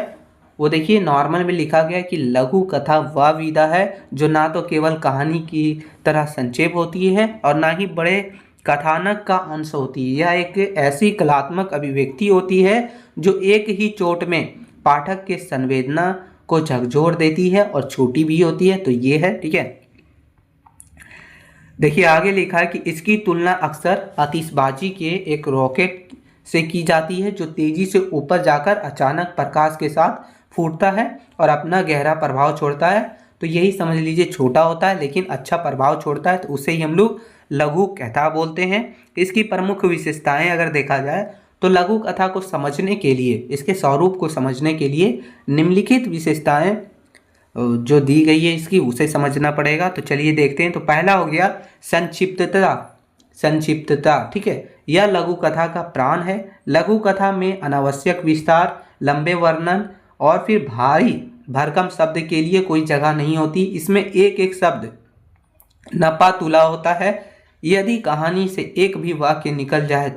[SPEAKER 1] वो देखिए नॉर्मल में लिखा गया कि लघु कथा वह विधा है जो ना तो केवल कहानी की तरह संक्षेप होती है और ना ही बड़े कथानक का अंश होती है। यह एक ऐसी कलात्मक अभिव्यक्ति होती है जो एक ही चोट में पाठक के संवेदना को झकझोर देती है और छोटी भी होती है। तो ये है, ठीक है। देखिए आगे लिखा है कि इसकी तुलना अक्सर आतिशबाजी के एक रॉकेट से की जाती है जो तेजी से ऊपर जाकर अचानक प्रकाश के साथ फूटता है और अपना गहरा प्रभाव छोड़ता है। तो यही समझ लीजिए, छोटा होता है लेकिन अच्छा प्रभाव छोड़ता है, तो उसे ही हम लोग लघु कथा बोलते हैं। इसकी प्रमुख विशेषताएं अगर देखा जाए तो लघु कथा को समझने के लिए, इसके स्वरूप को समझने के लिए निम्नलिखित विशेषताएं जो दी गई है इसकी, उसे समझना पड़ेगा। तो चलिए देखते हैं। तो पहला हो गया संक्षिप्तता। संक्षिप्तता, ठीक है, यह लघु कथा का प्राण है। लघु कथा में अनावश्यक विस्तार, लंबे वर्णन और फिर भारी भरकम शब्द के लिए कोई जगह नहीं होती। इसमें एक एक शब्द नपा तुला होता है। यदि कहानी से एक भी वाक्य निकल जाए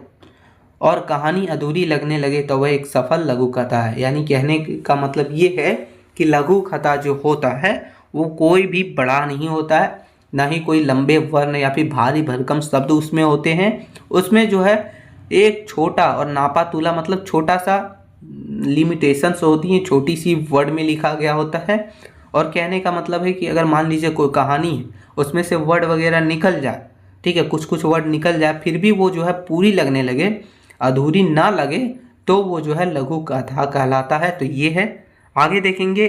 [SPEAKER 1] और कहानी अधूरी लगने लगे तो वह एक सफल लघु कथा है। यानी कहने का मतलब ये है कि लघु कथा जो होता है वो कोई भी बड़ा नहीं होता है, ना ही कोई लंबे वर्ण या फिर भारी भरकम शब्द उसमें होते हैं। उसमें जो है एक छोटा और नापा तुला मतलब छोटा सा लिमिटेशंस होती हैं, छोटी सी वर्ड में लिखा गया होता है। और कहने का मतलब है कि अगर मान लीजिए कोई कहानी है, उसमें से वर्ड वगैरह निकल जाए, ठीक है, कुछ कुछ वर्ड निकल जाए, फिर भी वो जो है पूरी लगने लगे, अधूरी ना लगे, तो वो जो है लघु कथा कहलाता है। तो ये है। आगे देखेंगे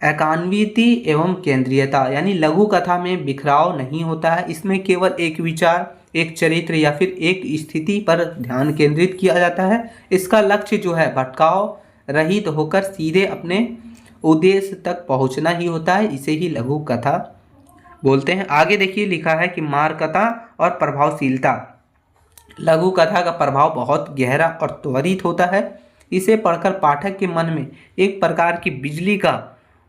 [SPEAKER 1] एकान्विति एवं केंद्रीयता, यानी लघु कथा में बिखराव नहीं होता है। इसमें केवल एक विचार, एक चरित्र या फिर एक स्थिति पर ध्यान केंद्रित किया जाता है। इसका लक्ष्य जो है भटकाव रहित होकर सीधे अपने उद्देश्य तक पहुंचना ही होता है। इसे ही लघु कथा बोलते हैं। आगे देखिए लिखा है कि मार्मिकता और प्रभावशीलता। लघु कथा का प्रभाव बहुत गहरा और त्वरित होता है। इसे पढ़कर पाठक के मन में एक प्रकार की बिजली का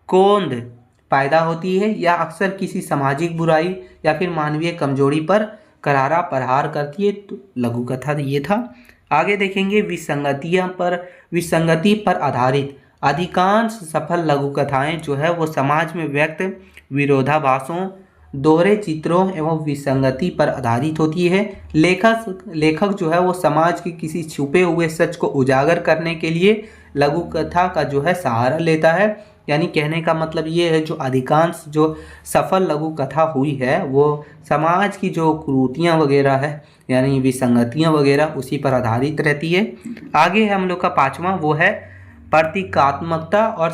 [SPEAKER 1] कौंध पैदा होती है। यह अक्सर किसी सामाजिक बुराई या फिर मानवीय कमजोरी पर करारा प्रहार करती है। तो लघु कथा ये था। आगे देखेंगे विसंगति पर आधारित। अधिकांश सफल लघु कथाएं जो है वो समाज में व्यक्त विरोधाभासों, दोहरे चित्रों एवं विसंगति पर आधारित होती है। लेखक जो है वो समाज के किसी छुपे हुए सच को उजागर करने के लिए लघु कथा का जो है सहारा लेता है। यानी कहने का मतलब ये है, जो अधिकांश जो सफल लघु कथा हुई है वो समाज की जो कुरीतियाँ वगैरह है, यानी विसंगतियाँ वगैरह, उसी पर आधारित रहती है। आगे है हम लोग का पांचवा, वो है प्रतीकात्मकता और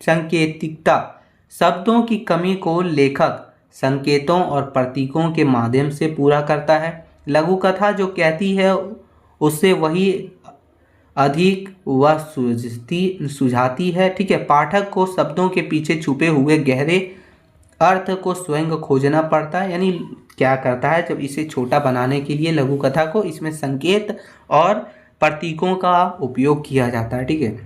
[SPEAKER 1] संकेतिकता। शब्दों की कमी को लेखक संकेतों और प्रतीकों के माध्यम से पूरा करता है। लघु कथा जो कहती है उससे वही अधिक वह सुझाती है, ठीक है। पाठक को शब्दों के पीछे छुपे हुए गहरे अर्थ को स्वयं खोजना पड़ता है। यानी क्या करता है, जब इसे छोटा बनाने के लिए लघु कथा को इसमें संकेत और प्रतीकों का उपयोग किया जाता है, ठीक है।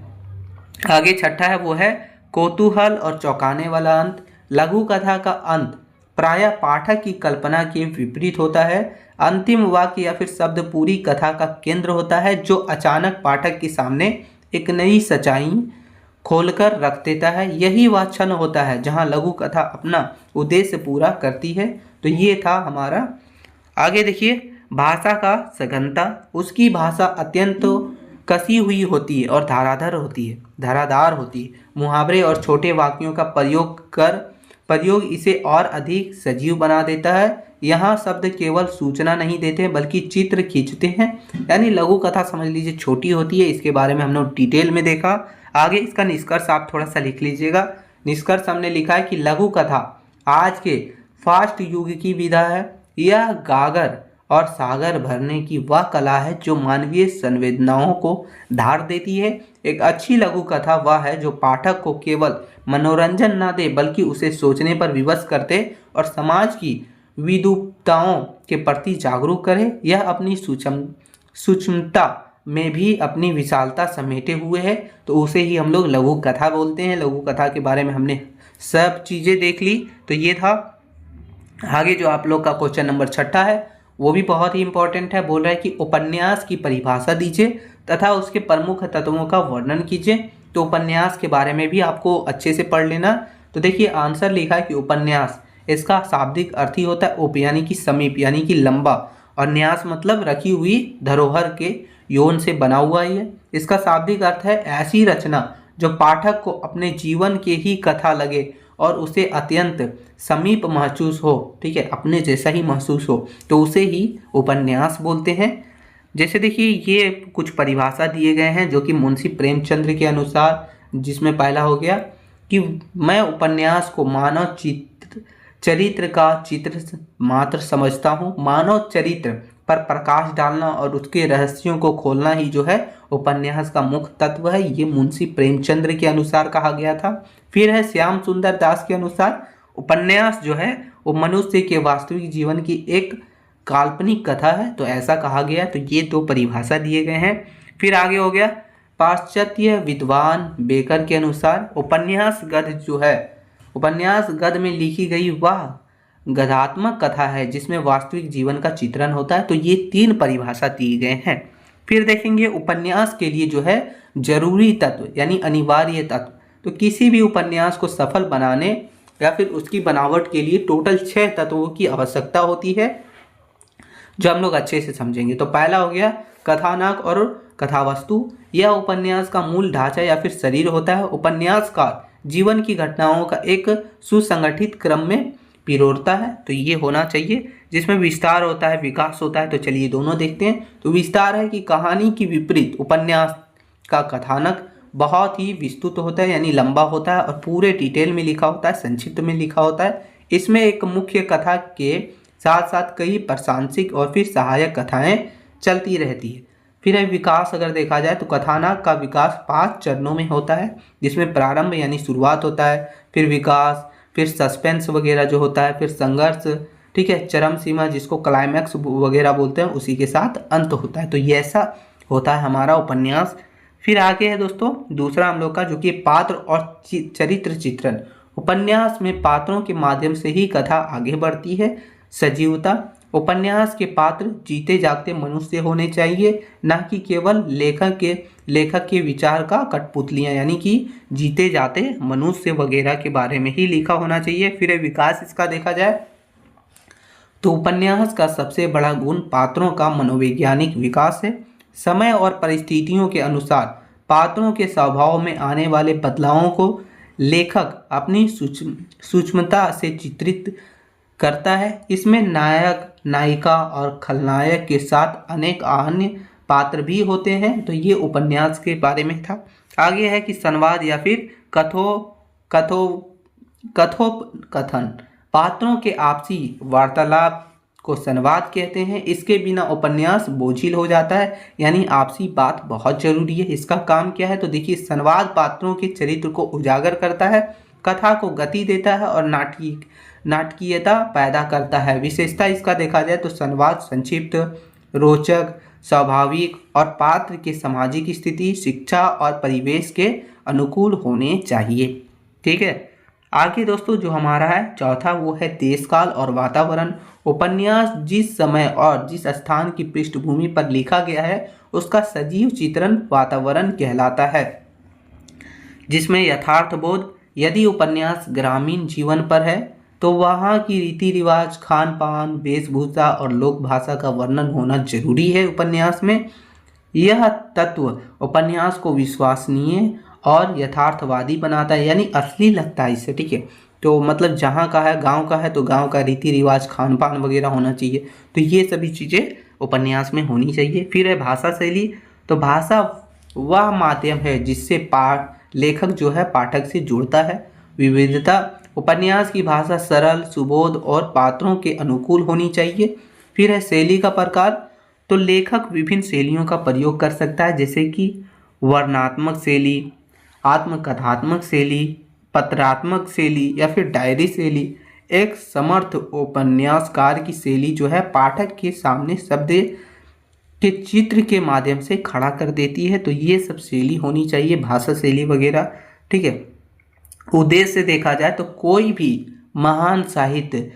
[SPEAKER 1] आगे छठा है वो है कौतूहल और चौंकाने वाला अंत। लघु कथा का अंत प्रायः पाठक की कल्पना के विपरीत होता है। अंतिम वाक्य या फिर शब्द पूरी कथा का केंद्र होता है, जो अचानक पाठक के सामने एक नई सच्चाई खोलकर रख देता है। यही वह क्षण होता है जहां लघु कथा अपना उद्देश्य पूरा करती है। तो ये था हमारा। आगे देखिए भाषा का सघनता। उसकी भाषा अत्यंत कसी हुई होती है और धारादार होती है। मुहावरे और छोटे वाक्यों का प्रयोग इसे और अधिक सजीव बना देता है। यहाँ शब्द केवल सूचना नहीं देते बल्कि चित्र खींचते हैं। यानी लघु कथा समझ लीजिए छोटी होती है। इसके बारे में हमने डिटेल में देखा। आगे इसका निष्कर्ष आप थोड़ा सा लिख लीजिएगा। निष्कर्ष हमने लिखा है कि लघु कथा आज के फास्ट युग की विधा है। यह गागर और सागर भरने की वह कला है जो मानवीय संवेदनाओं को धार देती है। एक अच्छी लघु कथा वह है जो पाठक को केवल मनोरंजन न दे बल्कि उसे सोचने पर विवश करते और समाज की विद्रूपताओं के प्रति जागरूक करे। यह अपनी सूक्ष्मता में भी अपनी विशालता समेटे हुए है, तो उसे ही हम लोग लघु कथा बोलते हैं। लघु कथा के बारे में हमने सब चीज़ें देख ली। तो ये था। आगे जो आप लोग का क्वेश्चन नंबर 6 है वो भी बहुत ही इंपॉर्टेंट है। बोल रहा है कि उपन्यास की परिभाषा दीजिए तथा उसके प्रमुख तत्वों का वर्णन कीजिए। तो उपन्यास के बारे में भी आपको अच्छे से पढ़ लेना। तो देखिए आंसर लिखा है कि उपन्यास, इसका शाब्दिक अर्थ ही होता है उप यानी कि समीप यानी कि लंबा, और न्यास मतलब रखी हुई धरोहर के यौन से बना हुआ ही है। इसका शाब्दिक अर्थ है ऐसी रचना जो पाठक को अपने जीवन के ही कथा लगे और उसे अत्यंत समीप महसूस हो, ठीक है, अपने जैसा ही महसूस हो, तो उसे ही उपन्यास बोलते हैं। जैसे देखिए ये कुछ परिभाषा दिए गए हैं जो कि मुंशी प्रेमचंद्र के अनुसार, जिसमें पहला हो गया कि मैं उपन्यास को मानव चरित्र का चित्र मात्र समझता हूँ। मानव चरित्र पर प्रकाश डालना और उसके रहस्यों को खोलना ही जो है उपन्यास का मुख्य तत्व है, ये मुंशी प्रेमचंद्र के अनुसार कहा गया था। फिर है श्याम सुंदर दास के अनुसार उपन्यास जो है वो मनुष्य के वास्तविक जीवन की एक काल्पनिक कथा है, तो ऐसा कहा गया। तो ये दो परिभाषा दिए गए हैं। फिर आगे हो गया पाश्चात्य विद्वान बेकर के अनुसार उपन्यास गद्य जो है, उपन्यास गद्य में लिखी गई वह गद्यात्मक कथा है जिसमें वास्तविक जीवन का चित्रण होता है। तो ये तीन परिभाषा दिए गए हैं। फिर देखेंगे उपन्यास के लिए जो है जरूरी तत्व यानी अनिवार्य तत्व, तो किसी भी उपन्यास को सफल बनाने या फिर उसकी बनावट के लिए टोटल 6 तत्वों की आवश्यकता होती है, जो हम लोग अच्छे से समझेंगे। तो पहला हो गया कथानक और कथावस्तु, यह उपन्यास का मूल ढांचा या फिर शरीर होता है। उपन्यास का जीवन की घटनाओं का एक सुसंगठित क्रम में पिरोता है, तो ये होना चाहिए, जिसमें विस्तार होता है विकास होता है। तो चलिए दोनों देखते हैं। तो विस्तार है कि कहानी की विपरीत उपन्यास का कथानक बहुत ही विस्तृत होता है यानी लंबा होता है और पूरे डिटेल में लिखा होता है, संक्षिप्त में लिखा होता है। इसमें एक मुख्य कथा के साथ साथ कई प्रशांसिक और फिर सहायक कथाएं चलती रहती है। फिर है विकास, अगर देखा जाए तो कथानक का विकास 5 चरणों में होता है, जिसमें प्रारंभ यानी शुरुआत होता है, फिर विकास, फिर सस्पेंस वगैरह जो होता है, फिर संघर्ष, ठीक है, चरम सीमा जिसको क्लाइमैक्स वगैरह बोलते हैं, उसी के साथ अंत होता है। तो ये ऐसा होता है हमारा उपन्यास। फिर आगे है दोस्तों दूसरा हम लोग का, जो कि पात्र और चरित्र चित्रण। उपन्यास में पात्रों के माध्यम से ही कथा आगे बढ़ती है। सजीवता, उपन्यास के पात्र जीते जागते मनुष्य होने चाहिए, न कि केवल लेखक के विचार का कठपुतलियां, यानी कि जीते जाते मनुष्य वगैरह के बारे में ही लिखा होना चाहिए। फिर विकास इसका देखा जाए तो उपन्यास का सबसे बड़ा गुण पात्रों का मनोवैज्ञानिक विकास है। समय और परिस्थितियों के अनुसार पात्रों के स्वभाव में आने वाले बदलावों को लेखक अपनी सूक्ष्मता से चित्रित करता है। इसमें नायक, नायिका और खलनायक के साथ अनेक अन्य पात्र भी होते हैं। तो ये उपन्यास के बारे में था। आगे है कि संवाद या फिर कथोपकथन, पात्रों के आपसी वार्तालाप को संवाद कहते हैं। इसके बिना उपन्यास बोझिल हो जाता है, यानी आपसी बात बहुत जरूरी है। इसका काम क्या है, तो देखिए संवाद पात्रों के चरित्र को उजागर करता है, कथा को गति देता है और नाटकीयता पैदा करता है। विशेषता इसका देखा जाए तो संवाद संक्षिप्त, रोचक, स्वाभाविक और पात्र के सामाजिक स्थिति, शिक्षा और परिवेश के अनुकूल होने चाहिए। ठीक है, आगे दोस्तों जो हमारा है चौथा, वो है देशकाल और वातावरण। उपन्यास जिस समय और जिस स्थान की पृष्ठभूमि पर लिखा गया है उसका सजीव चित्रण वातावरण कहलाता है, जिसमें यथार्थबोध। यदि उपन्यास ग्रामीण जीवन पर है तो वहाँ की रीति रिवाज, खान पान, वेशभूषा और लोक भाषा का वर्णन होना जरूरी है उपन्यास में। यह तत्व उपन्यास को विश्वसनीय और यथार्थवादी बनाता है, यानी असली लगता है इससे। ठीक है, तो मतलब जहाँ का है, गांव का है तो गांव का रीति रिवाज, खान पान वगैरह होना चाहिए। तो ये सभी चीज़ें उपन्यास में होनी चाहिए। फिर है भाषा शैली, तो भाषा वह माध्यम है जिससे लेखक जो है पाठक से जुड़ता है। विविधता, उपन्यास की भाषा सरल, सुबोध और पात्रों के अनुकूल होनी चाहिए। फिर है शैली का प्रकार, तो लेखक विभिन्न शैलियों का प्रयोग कर सकता है, जैसे कि वर्णनात्मक शैली, आत्मकथात्मक शैली, पत्रात्मक शैली या फिर डायरी शैली। एक समर्थ उपन्यासकार की शैली जो है पाठक के सामने शब्द के चित्र के माध्यम से खड़ा कर देती है। तो ये सब शैली होनी चाहिए, भाषा शैली वगैरह। ठीक है, उद्देश्य से देखा जाए तो कोई भी महान साहित्य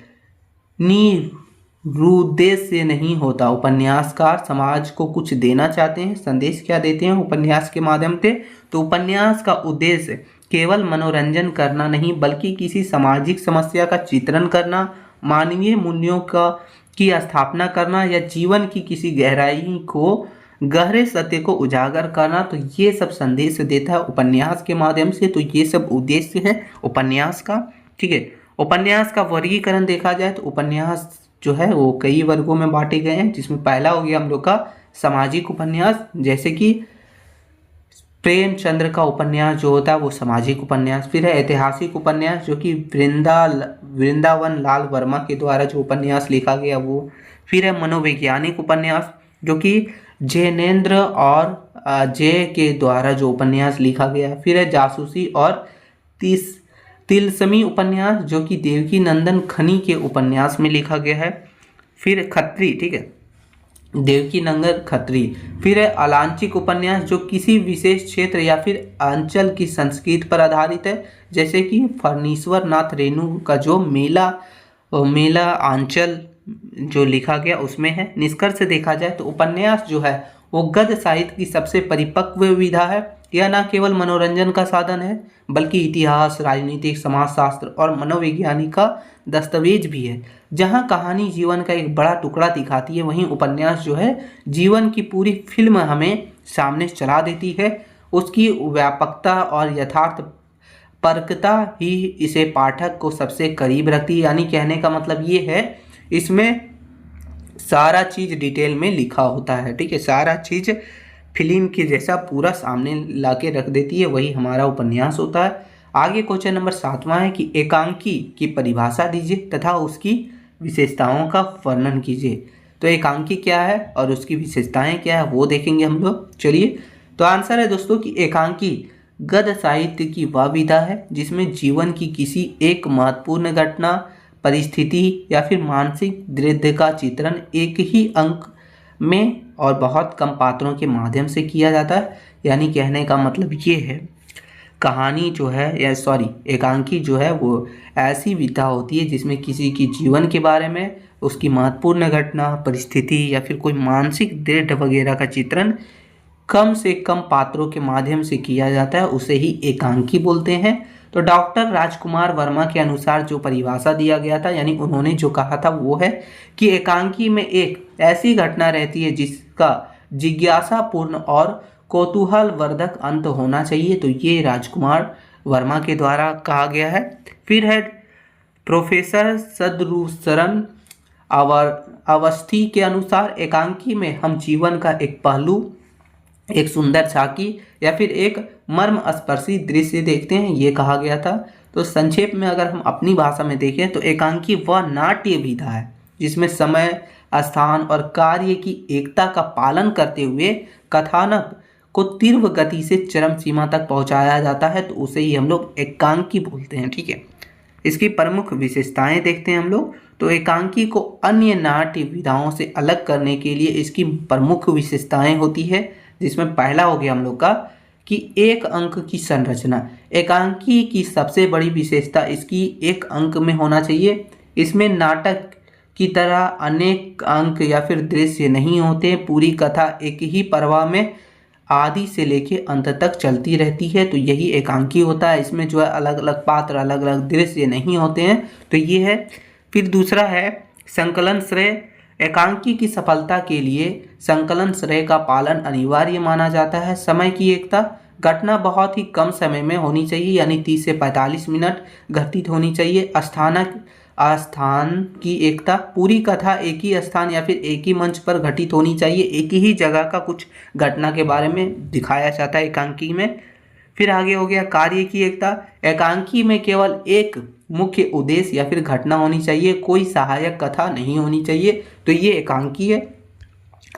[SPEAKER 1] उद्देश्य नहीं होता। उपन्यासकार समाज को कुछ देना चाहते हैं। संदेश क्या देते हैं उपन्यास के माध्यम से? तो उपन्यास का उद्देश्य केवल मनोरंजन करना नहीं, बल्कि किसी सामाजिक समस्या का चित्रण करना, मानवीय मूल्यों का की स्थापना करना या जीवन की किसी गहराई को, गहरे सत्य को उजागर करना। तो ये सब संदेश देता है उपन्यास के माध्यम से। तो ये सब उद्देश्य है उपन्यास का। ठीक है, उपन्यास का वर्गीकरण देखा जाए तो उपन्यास जो है वो कई वर्गों में बांटे गए हैं, जिसमें पहला हो गया हम लोग का सामाजिक उपन्यास, जैसे कि प्रेमचंद्र का उपन्यास जो होता है वो सामाजिक उपन्यास। फिर है ऐतिहासिक उपन्यास, जो कि वृंदावन लाल वर्मा के द्वारा जो उपन्यास लिखा गया वो। फिर है मनोवैज्ञानिक उपन्यास, जो कि जैनेन्द्र और जय के द्वारा जो उपन्यास लिखा गया। फिर है जासूसी और तिलस्मी उपन्यास, जो कि देवकी नंदन खनी के उपन्यास में लिखा गया है। फिर खत्री, ठीक है, देवकी नंदन खत्री। फिर है अलांचिक उपन्यास, जो किसी विशेष क्षेत्र या फिर अंचल की संस्कृति पर आधारित है, जैसे कि फणीश्वर नाथ रेणु का जो मेला आंचल जो लिखा गया उसमें है। निष्कर्ष से देखा जाए तो उपन्यास जो है वो गद्य साहित्य की सबसे परिपक्व विधा है। यह न केवल मनोरंजन का साधन है, बल्कि इतिहास, राजनीतिक, समाजशास्त्र और मनोविज्ञानिक का दस्तावेज भी है। जहाँ कहानी जीवन का एक बड़ा टुकड़ा दिखाती है, वहीं उपन्यास जो है जीवन की पूरी फिल्म हमें सामने चला देती है। उसकी व्यापकता और यथार्थ परकता ही इसे पाठक को सबसे करीब रखती है। यानी कहने का मतलब ये है, इसमें सारा चीज़ डिटेल में लिखा होता है। ठीक है, सारा चीज़ फिल्म के जैसा पूरा सामने ला के रख देती है, वही हमारा उपन्यास होता है। आगे क्वेश्चन नंबर 7वां है कि एकांकी की परिभाषा दीजिए तथा उसकी विशेषताओं का वर्णन कीजिए। तो एकांकी क्या है और उसकी विशेषताएं क्या है वो देखेंगे हम लोग। चलिए, तो आंसर है दोस्तों कि एकांकी गद्य साहित्य की वह विधा है जिसमें जीवन की किसी एक महत्वपूर्ण घटना, परिस्थिति या फिर मानसिक दृश्य का चित्रण एक ही अंक में और बहुत कम पात्रों के माध्यम से किया जाता है। यानी कहने का मतलब ये है, कहानी जो है एकांकी जो है वो ऐसी विधा होती है जिसमें किसी की जीवन के बारे में, उसकी महत्वपूर्ण घटना, परिस्थिति या फिर कोई मानसिक दृढ़ वगैरह का चित्रण कम से कम पात्रों के माध्यम से किया जाता है, उसे ही एकांकी बोलते हैं। तो डॉक्टर राजकुमार वर्मा के अनुसार जो परिभाषा दिया गया था, यानी उन्होंने जो कहा था वो है कि एकांकी में एक ऐसी घटना रहती है जिसका जिज्ञासापूर्ण और कौतूहलवर्धक अंत होना चाहिए। तो ये राजकुमार वर्मा के द्वारा कहा गया है। फिर है प्रोफेसर सदरुशरण अवस्थी के अनुसार एकांकी में हम जीवन का एक पहलू, एक सुंदर झांकी या फिर एक मर्मस्पर्शी दृश्य देखते हैं, ये कहा गया था। तो संक्षेप में अगर हम अपनी भाषा में देखें तो एकांकी वह नाट्य विधा है जिसमें समय, स्थान और कार्य की एकता का पालन करते हुए कथानक को तीव्र गति से चरम सीमा तक पहुंचाया जाता है, तो उसे ही हम लोग एकांकी बोलते हैं। ठीक है, इसकी प्रमुख विशेषताएं देखते हैं हम लोग। तो एकांकी को अन्य नाट्य विधाओं से अलग करने के लिए इसकी प्रमुख विशेषताएं होती है, जिसमें पहला हो गया हम लोग का कि एक अंक की संरचना। एकांकी की सबसे बड़ी विशेषता इसकी एक अंक में होना चाहिए। इसमें नाटक की तरह अनेक अंक या फिर दृश्य नहीं होते। पूरी कथा एक ही प्रवाह में आदि से लेके अंत तक चलती रहती है, तो यही एकांकी होता है। इसमें जो है अलग अलग पात्र, अलग अलग दृश्य नहीं होते हैं, तो ये है। फिर दूसरा है संकलन श्रेय। एकांकी की सफलता के लिए संकलन श्रेय का पालन अनिवार्य माना जाता है। समय की एकता, घटना बहुत ही कम समय में होनी चाहिए, यानी 30 से 45 मिनट घटित होनी चाहिए। स्थान की एकता, पूरी कथा एक ही स्थान या फिर एक ही मंच पर घटित होनी चाहिए, एक ही जगह का कुछ घटना के बारे में दिखाया जाता है एकांकी में। फिर आगे हो गया कार्य की एकता। एकांकी में केवल एक मुख्य उद्देश्य या फिर घटना होनी चाहिए, कोई सहायक कथा नहीं होनी चाहिए, तो ये एकांकी है।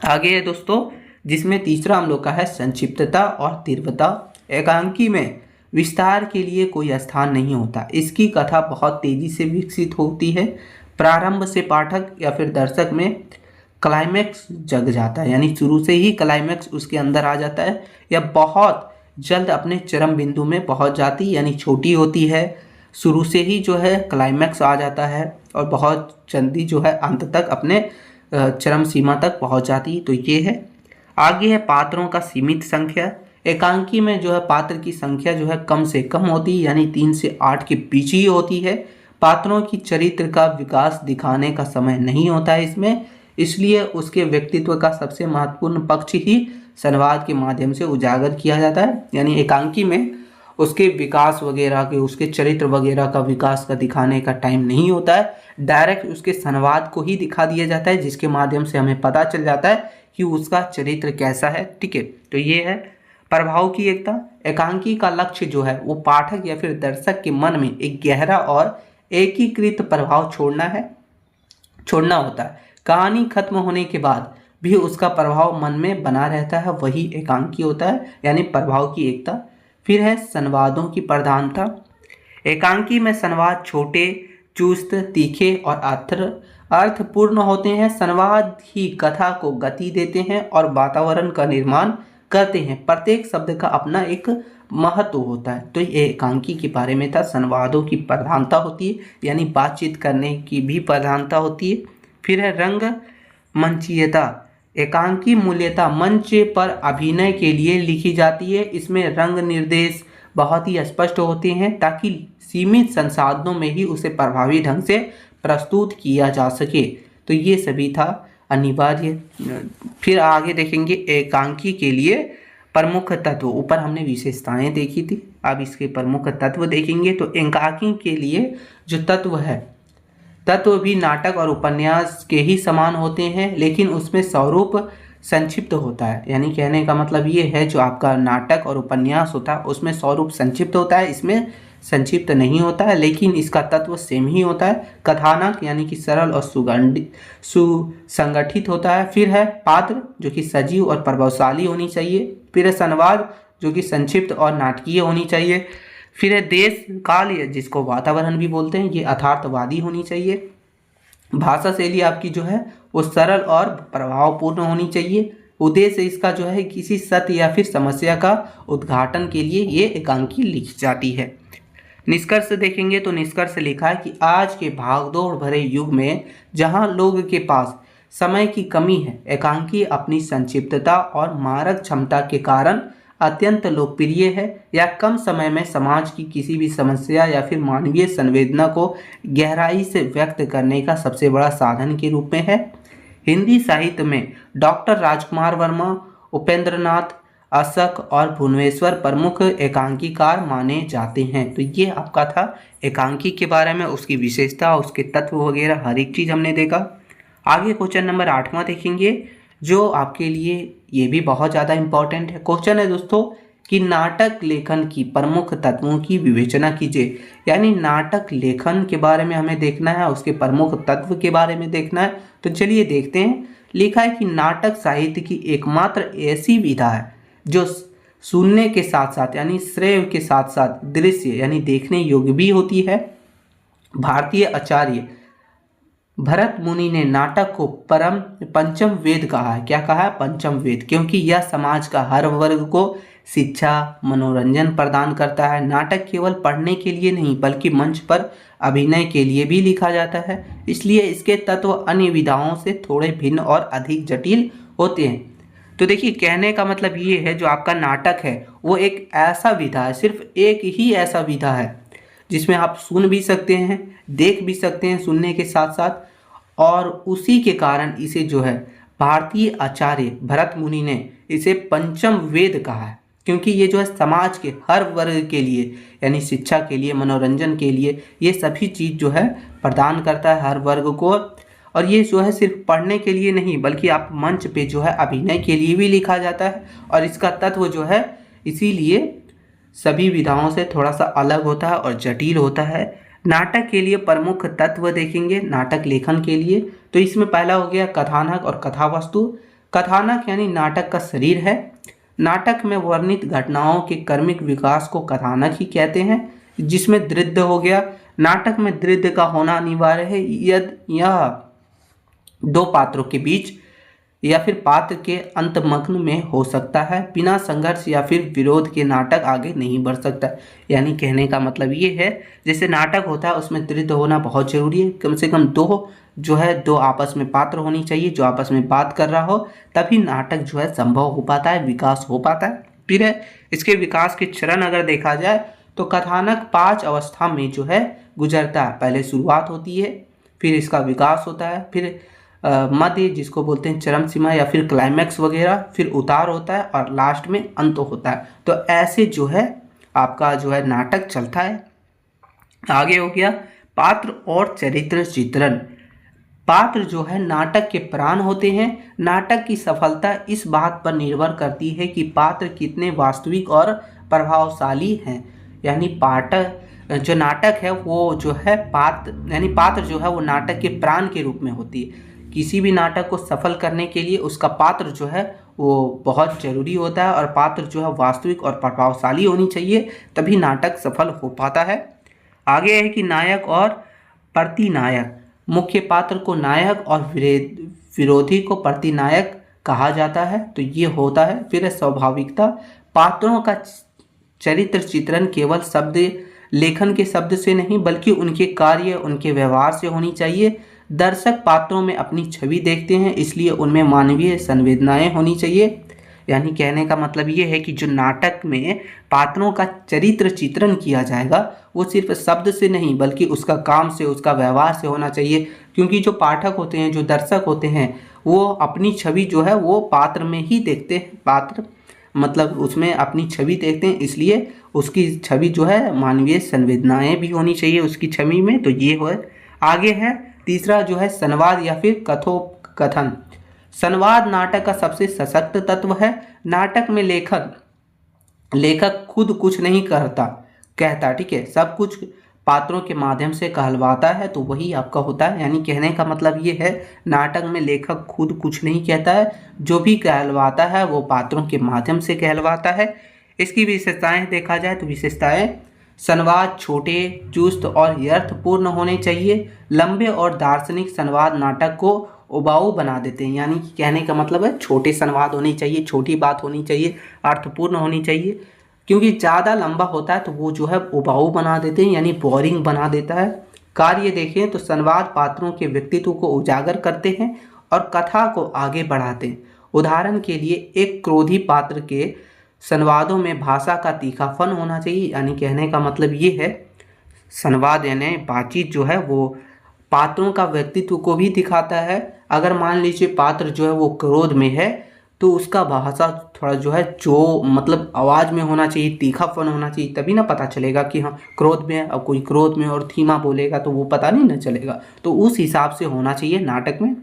[SPEAKER 1] आगे है दोस्तों, जिसमें तीसरा हम लोग का है संक्षिप्तता और तीव्रता। एकांकी में विस्तार के लिए कोई स्थान नहीं होता, इसकी कथा बहुत तेजी से विकसित होती है। प्रारंभ से पाठक या फिर दर्शक में क्लाइमैक्स जग जाता है, यानी शुरू से ही क्लाइमैक्स उसके अंदर आ जाता है, या बहुत जल्द अपने चरम बिंदु में पहुंच जाती, यानी छोटी होती है। शुरू से ही जो है क्लाइमैक्स आ जाता है और बहुत जल्दी जो है अंत तक अपने चरम सीमा तक पहुंच जाती है। तो ये है। आगे है पात्रों का सीमित संख्या। एकांकी में जो है पात्र की संख्या जो है कम से कम होती है, यानी 3 से 8 के बीच ही होती है। पात्रों की चरित्र का विकास दिखाने का समय नहीं होता है इसमें, इसलिए उसके व्यक्तित्व का सबसे महत्वपूर्ण पक्ष ही संवाद के माध्यम से उजागर किया जाता है। यानी एकांकी में उसके विकास वगैरह के, उसके चरित्र वगैरह का विकास का दिखाने का टाइम नहीं होता है, डायरेक्ट उसके संवाद को ही दिखा दिया जाता है, जिसके माध्यम से हमें पता चल जाता है कि उसका चरित्र कैसा है। ठीक है, तो ये है प्रभाव की एकता। एकांकी का लक्ष्य जो है वो पाठक या फिर दर्शक के मन में एक गहरा और एकीकृत प्रभाव छोड़ना होता है। कहानी खत्म होने के बाद भी उसका प्रभाव मन में बना रहता है, वही एकांकी होता है, यानी प्रभाव की एकता। फिर है संवादों की प्रधानता। एकांकी में संवाद छोटे, चुस्त, तीखे और अर्थपूर्ण होते हैं। संवाद ही कथा को गति देते हैं और वातावरण का निर्माण करते हैं। प्रत्येक शब्द का अपना एक महत्व होता है। तो ये एकांकी के बारे में था। संवादों की प्रधानता होती है, यानी बातचीत करने की भी प्रधानता होती है। फिर है रंग मंचीयता। एकांकी मूल्यता मंच पर अभिनय के लिए लिखी जाती है। इसमें रंग निर्देश बहुत ही स्पष्ट होते हैं ताकि सीमित संसाधनों में ही उसे प्रभावी ढंग से प्रस्तुत किया जा सके। तो ये सभी था अनिवार्य। फिर आगे देखेंगे एकांकी के लिए प्रमुख तत्व। ऊपर हमने विशेषताएं देखी थी, अब इसके प्रमुख तत्व देखेंगे। तो एकांकी के लिए जो तत्व है, तत्व भी नाटक और उपन्यास के ही समान होते हैं, लेकिन उसमें स्वरूप संक्षिप्त होता है। यानी कहने का मतलब ये है, जो आपका नाटक और उपन्यास होता है उसमें स्वरूप संक्षिप्त होता है, इसमें संक्षिप्त नहीं होता है, लेकिन इसका तत्व सेम ही होता है। कथानक यानी कि सरल और सुसंगठित होता है। फिर है पात्र जो कि सजीव और प्रभावशाली होनी चाहिए। फिर है संवाद जो कि संक्षिप्त और नाटकीय होनी चाहिए। फिर है देश काल, जिसको वातावरण भी बोलते हैं, ये यथार्थवादी होनी चाहिए। भाषा शैली आपकी जो है वो सरल और प्रभावपूर्ण होनी चाहिए। उद्देश्य इसका जो है किसी सत्य या फिर समस्या का उद्घाटन के लिए ये एकांकी लिखी जाती है। निष्कर्ष देखेंगे तो निष्कर्ष लिखा है कि आज के भागदौड़ भरे युग में जहां लोग के पास समय की कमी है, एकांकी अपनी संक्षिप्तता और मारक क्षमता के कारण अत्यंत लोकप्रिय है। या कम समय में समाज की किसी भी समस्या या फिर मानवीय संवेदना को गहराई से व्यक्त करने का सबसे बड़ा साधन के रूप में है। हिंदी साहित्य में डॉक्टर राजकुमार वर्मा, उपेंद्रनाथ, अशक और भुवनेश्वर प्रमुख एकांकीकार माने जाते हैं। तो ये आपका था एकांकी के बारे में, उसकी विशेषता, उसके तत्व वगैरह हर एक चीज़ हमने देखा। आगे क्वेश्चन नंबर 8वां देखेंगे, जो आपके लिए ये भी बहुत ज़्यादा इम्पोर्टेंट है। क्वेश्चन है दोस्तों कि नाटक लेखन की प्रमुख तत्वों की विवेचना कीजिए। यानी नाटक लेखन के बारे में हमें देखना है, उसके प्रमुख तत्व के बारे में देखना है। तो चलिए देखते हैं। लिखा है कि नाटक साहित्य की एकमात्र ऐसी विधा है जो सुनने के साथ साथ यानी श्रेय के साथ साथ दृश्य यानी देखने योग्य भी होती है। भारतीय आचार्य भरत मुनि ने नाटक को पंचम वेद कहा है। क्या कहा है? पंचम वेद, क्योंकि यह समाज का हर वर्ग को शिक्षा, मनोरंजन प्रदान करता है। नाटक केवल पढ़ने के लिए नहीं बल्कि मंच पर अभिनय के लिए भी लिखा जाता है, इसलिए इसके तत्व अन्य विधाओं से थोड़े भिन्न और अधिक जटिल होते हैं। तो देखिए, कहने का मतलब ये है, जो आपका नाटक है वो एक ऐसा विधा है, सिर्फ एक ही ऐसा विधा है जिसमें आप सुन भी सकते हैं, देख भी सकते हैं सुनने के साथ साथ, और उसी के कारण इसे जो है भारतीय आचार्य भरत मुनि ने इसे पंचम वेद कहा है, क्योंकि ये जो है समाज के हर वर्ग के लिए यानी शिक्षा के लिए, मनोरंजन के लिए, ये सभी चीज़ जो है प्रदान करता है हर वर्ग को। और ये जो है सिर्फ पढ़ने के लिए नहीं बल्कि आप मंच पे जो है अभिनय के लिए भी लिखा जाता है, और इसका तत्व जो है इसीलिए सभी विधाओं से थोड़ा सा अलग होता है और जटिल होता है। नाटक के लिए प्रमुख तत्व देखेंगे नाटक लेखन के लिए, तो इसमें पहला हो गया कथानक और कथावस्तु। कथानक यानी नाटक का शरीर है। नाटक में वर्णित घटनाओं के क्रमिक विकास को कथानक ही कहते हैं। जिसमें दृश्य हो गया, नाटक में दृश्य का होना अनिवार्य है। यदि यह दो पात्रों के बीच या फिर पात्र के अंतर्मग्न में हो सकता है। बिना संघर्ष या फिर विरोध के नाटक आगे नहीं बढ़ सकता। यानी कहने का मतलब ये है, जैसे नाटक होता है उसमें त्रित्व होना बहुत जरूरी है, कम से कम दो आपस में पात्र होनी चाहिए जो आपस में बात कर रहा हो, तभी नाटक जो है संभव हो पाता है, विकास हो पाता है। फिर है इसके विकास के चरण अगर देखा जाए तो कथानक 5 अवस्था में जो है गुजरता है। पहले शुरुआत होती है, फिर इसका विकास होता है, फिर मध्य जिसको बोलते हैं चरम सीमा या फिर क्लाइमैक्स वगैरह, फिर उतार होता है और लास्ट में अंत होता है। तो ऐसे जो है आपका जो है नाटक चलता है। आगे हो गया पात्र और चरित्र चित्रण। पात्र जो है नाटक के प्राण होते हैं। नाटक की सफलता इस बात पर निर्भर करती है कि पात्र कितने वास्तविक और प्रभावशाली हैं। यानी पात्र जो नाटक है वो जो है पात्र जो है वो नाटक के प्राण के रूप में होती है। किसी भी नाटक को सफल करने के लिए उसका पात्र जो है वो बहुत जरूरी होता है और पात्र जो है वास्तविक और प्रभावशाली होनी चाहिए, तभी नाटक सफल हो पाता है। आगे है कि नायक और प्रतिनायक। मुख्य पात्र को नायक और विरोधी को प्रतिनायक कहा जाता है। तो ये होता है। फिर स्वाभाविकता। पात्रों का चरित्र चित्रण केवल शब्द लेखन के शब्द से नहीं बल्कि उनके कार्य उनके व्यवहार से होनी चाहिए। दर्शक पात्रों में अपनी छवि देखते हैं, इसलिए उनमें मानवीय संवेदनाएं होनी चाहिए। यानी कहने का मतलब ये है कि जो नाटक में पात्रों का चरित्र चित्रण किया जाएगा वो सिर्फ शब्द से नहीं बल्कि उसका काम से उसका व्यवहार से होना चाहिए। क्योंकि जो पाठक होते हैं, जो दर्शक होते हैं, वो अपनी छवि जो है वो पात्र में ही देखते हैं। पात्र मतलब उसमें अपनी छवि देखते हैं, इसलिए उसकी छवि जो है मानवीय संवेदनाएं भी होनी चाहिए उसकी छवि में। तो ये हो। आगे है तीसरा जो है संवाद या फिर कथोपकथन। संवाद नाटक का सबसे सशक्त तत्व है। नाटक में लेखक खुद कुछ नहीं कहता, ठीक है, सब कुछ पात्रों के माध्यम से कहलवाता है, तो वही आपका होता है। यानी कहने का मतलब ये है नाटक में लेखक खुद कुछ नहीं कहता है, जो भी कहलवाता है वो पात्रों के माध्यम से कहलवाता है। इसकी विशेषताएं देखा जाए तो विशेषताएं संवाद छोटे, चुस्त और अर्थपूर्ण होने चाहिए। लंबे और दार्शनिक संवाद नाटक को उबाऊ बना देते हैं। यानी कि कहने का मतलब है छोटे संवाद होने चाहिए, छोटी बात होनी चाहिए, अर्थपूर्ण होनी चाहिए। क्योंकि ज़्यादा लंबा होता है तो वो जो है उबाऊ बना देते हैं, यानी बोरिंग बना देता है। कार्य देखें तो संवाद पात्रों के व्यक्तित्व को उजागर करते हैं और कथा को आगे बढ़ाते हैं। उदाहरण के लिए एक क्रोधी पात्र के संवादों में भाषा का तीखापन होना चाहिए। यानी कहने का मतलब ये है संवाद यानी बातचीत जो है वो पात्रों का व्यक्तित्व को भी दिखाता है। अगर मान लीजिए पात्र जो है वो क्रोध में है तो उसका भाषा थोड़ा जो है जो मतलब आवाज़ में होना चाहिए, तीखापन होना चाहिए, तभी ना पता चलेगा कि हाँ क्रोध में है। अब कोई क्रोध में और धीमा बोलेगा तो वो पता नहीं ना चलेगा। तो उस हिसाब से होना चाहिए नाटक में।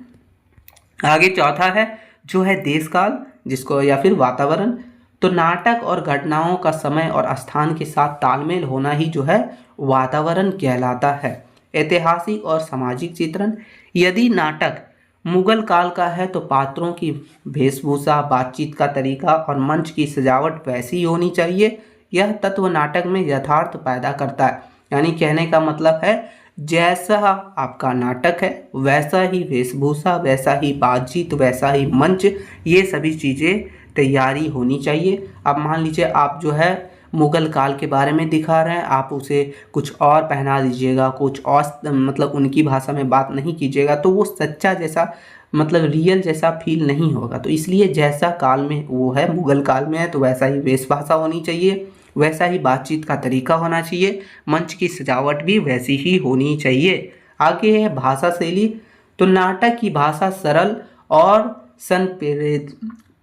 [SPEAKER 1] आगे चौथा है जो है देश काल जिसको या फिर वातावरण। तो नाटक और घटनाओं का समय और स्थान के साथ तालमेल होना ही जो है वातावरण कहलाता है। ऐतिहासिक और सामाजिक चित्रण। यदि नाटक मुगल काल का है तो पात्रों की वेशभूषा, बातचीत का तरीका और मंच की सजावट वैसी ही होनी चाहिए। यह तत्व नाटक में यथार्थ पैदा करता है। यानी कहने का मतलब है जैसा आपका नाटक है वैसा ही वेशभूषा, वैसा ही बातचीत, वैसा ही मंच, ये सभी चीज़ें तैयारी होनी चाहिए। अब मान लीजिए आप जो है मुगल काल के बारे में दिखा रहे हैं, आप उसे कुछ और पहना दीजिएगा, कुछ और मतलब उनकी भाषा में बात नहीं कीजिएगा, तो वो सच्चा जैसा मतलब रियल जैसा फील नहीं होगा। तो इसलिए जैसा काल में वो है, मुगल काल में है, तो वैसा ही वेशभाषा होनी चाहिए, वैसा ही बातचीत का तरीका होना चाहिए, मंच की सजावट भी वैसी ही होनी चाहिए। आगे है भाषा शैली। तो नाटक की भाषा सरल और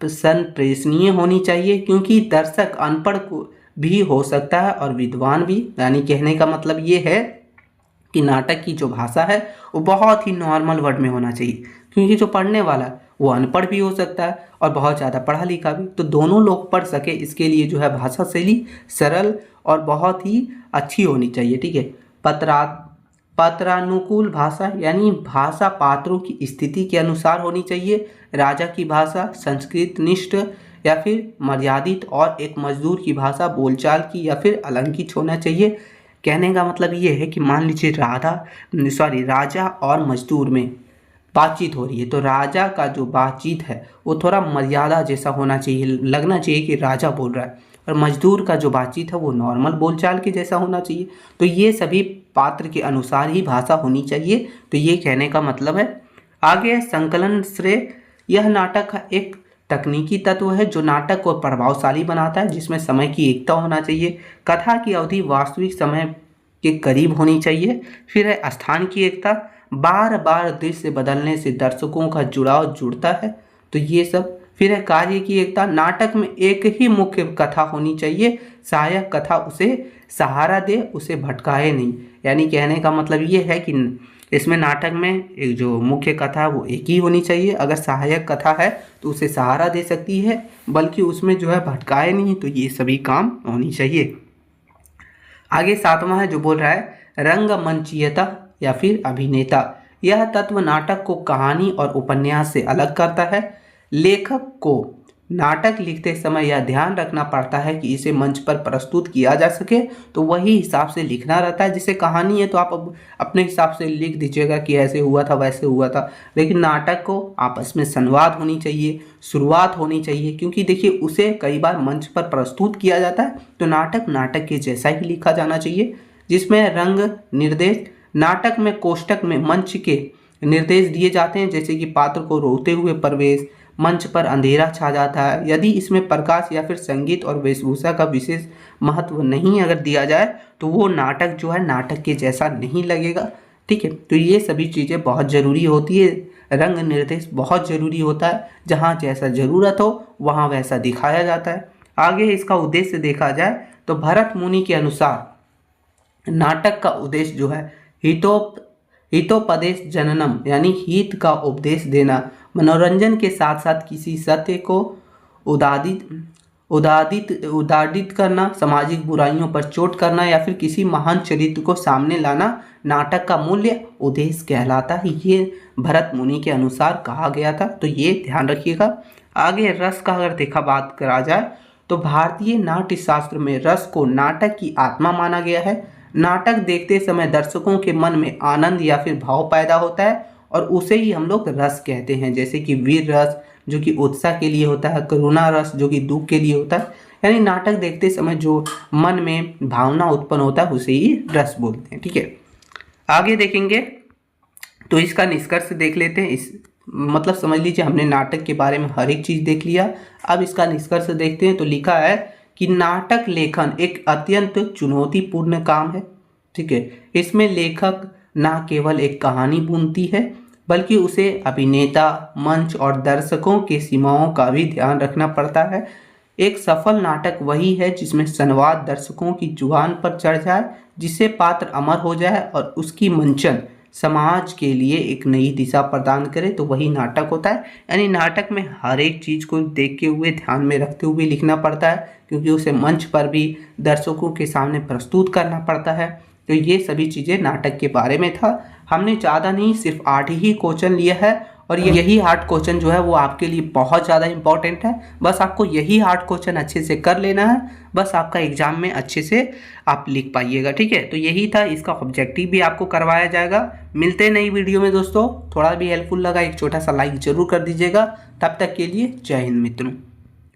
[SPEAKER 1] संप्रेषणीय होनी चाहिए, क्योंकि दर्शक अनपढ़ को भी हो सकता है और विद्वान भी। यानी कहने का मतलब ये है कि नाटक की जो भाषा है वो बहुत ही नॉर्मल वर्ड में होना चाहिए, क्योंकि जो पढ़ने वाला है वो अनपढ़ भी हो सकता है और बहुत ज़्यादा पढ़ा लिखा भी, तो दोनों लोग पढ़ सके इसके लिए जो है भाषा शैली सरल और बहुत ही अच्छी होनी चाहिए। ठीक है। पात्रानुकूल भाषा, यानी भाषा पात्रों की स्थिति के अनुसार होनी चाहिए। राजा की भाषा संस्कृत निष्ठ या फिर मर्यादित और एक मजदूर की भाषा बोलचाल की या फिर अलंकित होना चाहिए। कहने का मतलब ये है कि मान लीजिए राजा और मजदूर में बातचीत हो रही है तो राजा का जो बातचीत है वो थोड़ा मर्यादा जैसा होना चाहिए, लगना चाहिए कि राजा बोल रहा है। और मजदूर का जो बातचीत है वो नॉर्मल बोलचाल के जैसा होना चाहिए। तो ये सभी पात्र के अनुसार ही भाषा होनी चाहिए। तो ये कहने का मतलब है। आगे है संकलन श्रेय। यह नाटक का एक तकनीकी तत्व है जो नाटक को प्रभावशाली बनाता है, जिसमें समय की एकता होना चाहिए, कथा की अवधि वास्तविक समय के करीब होनी चाहिए। फिर है स्थान की एकता। बार बार दृश्य बदलने से दर्शकों का जुड़ाव जुड़ता है। तो ये सब। फिर है कार्य की एकता। नाटक में एक ही मुख्य कथा होनी चाहिए, सहायक कथा उसे सहारा दे, उसे भटकाए नहीं। यानी कहने का मतलब ये है कि इसमें नाटक में एक जो मुख्य कथा है वो एक ही होनी चाहिए, अगर सहायक कथा है तो उसे सहारा दे सकती है, बल्कि उसमें जो है भटकाए नहीं। तो ये सभी काम होनी चाहिए। आगे 7वां है जो बोल रहा है रंगमंचीयता या फिर अभिनेता। यह तत्व नाटक को कहानी और उपन्यास से अलग करता है। लेखक को नाटक लिखते समय यह ध्यान रखना पड़ता है कि इसे मंच पर प्रस्तुत किया जा सके, तो वही हिसाब से लिखना रहता है। जैसे कहानी है तो आप अपने हिसाब से लिख दीजिएगा कि ऐसे हुआ था वैसे हुआ था, लेकिन नाटक को आपस में संवाद होनी चाहिए, शुरुआत होनी चाहिए, क्योंकि देखिए उसे कई बार मंच पर प्रस्तुत किया जाता है तो नाटक के जैसा ही लिखा जाना चाहिए। जिसमें रंग निर्देश। नाटक में कोष्टक में मंच के निर्देश दिए जाते हैं, जैसे कि पात्र को रोते हुए प्रवेश, मंच पर अंधेरा छा जाता है। यदि इसमें प्रकाश या फिर संगीत और वेशभूषा का विशेष महत्व नहीं अगर दिया जाए तो वो नाटक जो है नाटक के जैसा नहीं लगेगा। ठीक है, तो ये सभी चीज़ें बहुत ज़रूरी होती है। रंग निर्देश बहुत ज़रूरी होता है, जहाँ जैसा ज़रूरत हो वहाँ वैसा दिखाया जाता है। आगे इसका उद्देश्य देखा जाए तो भरत मुनि के अनुसार नाटक का उद्देश्य जो है हितोपदेश जननम, यानी हित का उपदेश देना, मनोरंजन के साथ साथ किसी सत्य को उदादित करना, सामाजिक बुराइयों पर चोट करना या फिर किसी महान चरित्र को सामने लाना नाटक का मूल्य उद्देश्य कहलाता है। ये भरत मुनि के अनुसार कहा गया था, तो ये ध्यान रखिएगा। आगे रस का अगर बात करा जाए तो भारतीय नाट्य शास्त्र में रस को नाटक की आत्मा माना गया है। नाटक देखते समय दर्शकों के मन में आनंद या फिर भाव पैदा होता है और उसे ही हम लोग रस कहते हैं। जैसे कि वीर रस जो कि उत्साह के लिए होता है, करुणा रस जो कि दुख के लिए होता है। यानी नाटक देखते समय जो मन में भावना उत्पन्न होता है उसे ही रस बोलते हैं। ठीक है, आगे देखेंगे तो इसका निष्कर्ष देख लेते हैं। इस मतलब समझ लीजिए हमने नाटक के बारे में हर एक चीज़ देख लिया। अब इसका निष्कर्ष देखते हैं। तो लिखा है कि नाटक लेखन एक अत्यंत चुनौतीपूर्ण काम है। ठीक है, इसमें लेखक न केवल एक कहानी बुनती है बल्कि उसे अभिनेता, मंच और दर्शकों की सीमाओं का भी ध्यान रखना पड़ता है। एक सफल नाटक वही है जिसमें संवाद दर्शकों की जुबान पर चढ़ जाए, जिससे पात्र अमर हो जाए और उसकी मंचन समाज के लिए एक नई दिशा प्रदान करे, तो वही नाटक होता है। यानी नाटक में हर एक चीज़ को देखते हुए ध्यान में रखते हुए लिखना पड़ता है, क्योंकि उसे मंच पर भी दर्शकों के सामने प्रस्तुत करना पड़ता है। तो ये सभी चीज़ें नाटक के बारे में था। हमने ज़्यादा नहीं, सिर्फ 8 ही क्वेश्चन लिया है और यही 8 क्वेश्चन जो है वो आपके लिए बहुत ज़्यादा इंपॉर्टेंट है। बस आपको यही 8 क्वेश्चन अच्छे से कर लेना है, बस आपका एग्जाम में अच्छे से आप लिख पाइएगा। ठीक है, तो यही था, इसका ऑब्जेक्टिव भी आपको करवाया जाएगा। मिलते हैं नई वीडियो में दोस्तों। थोड़ा भी हेल्पफुल लगा एक छोटा सा लाइक ज़रूर कर दीजिएगा। तब तक के लिए जय हिंद मित्रों।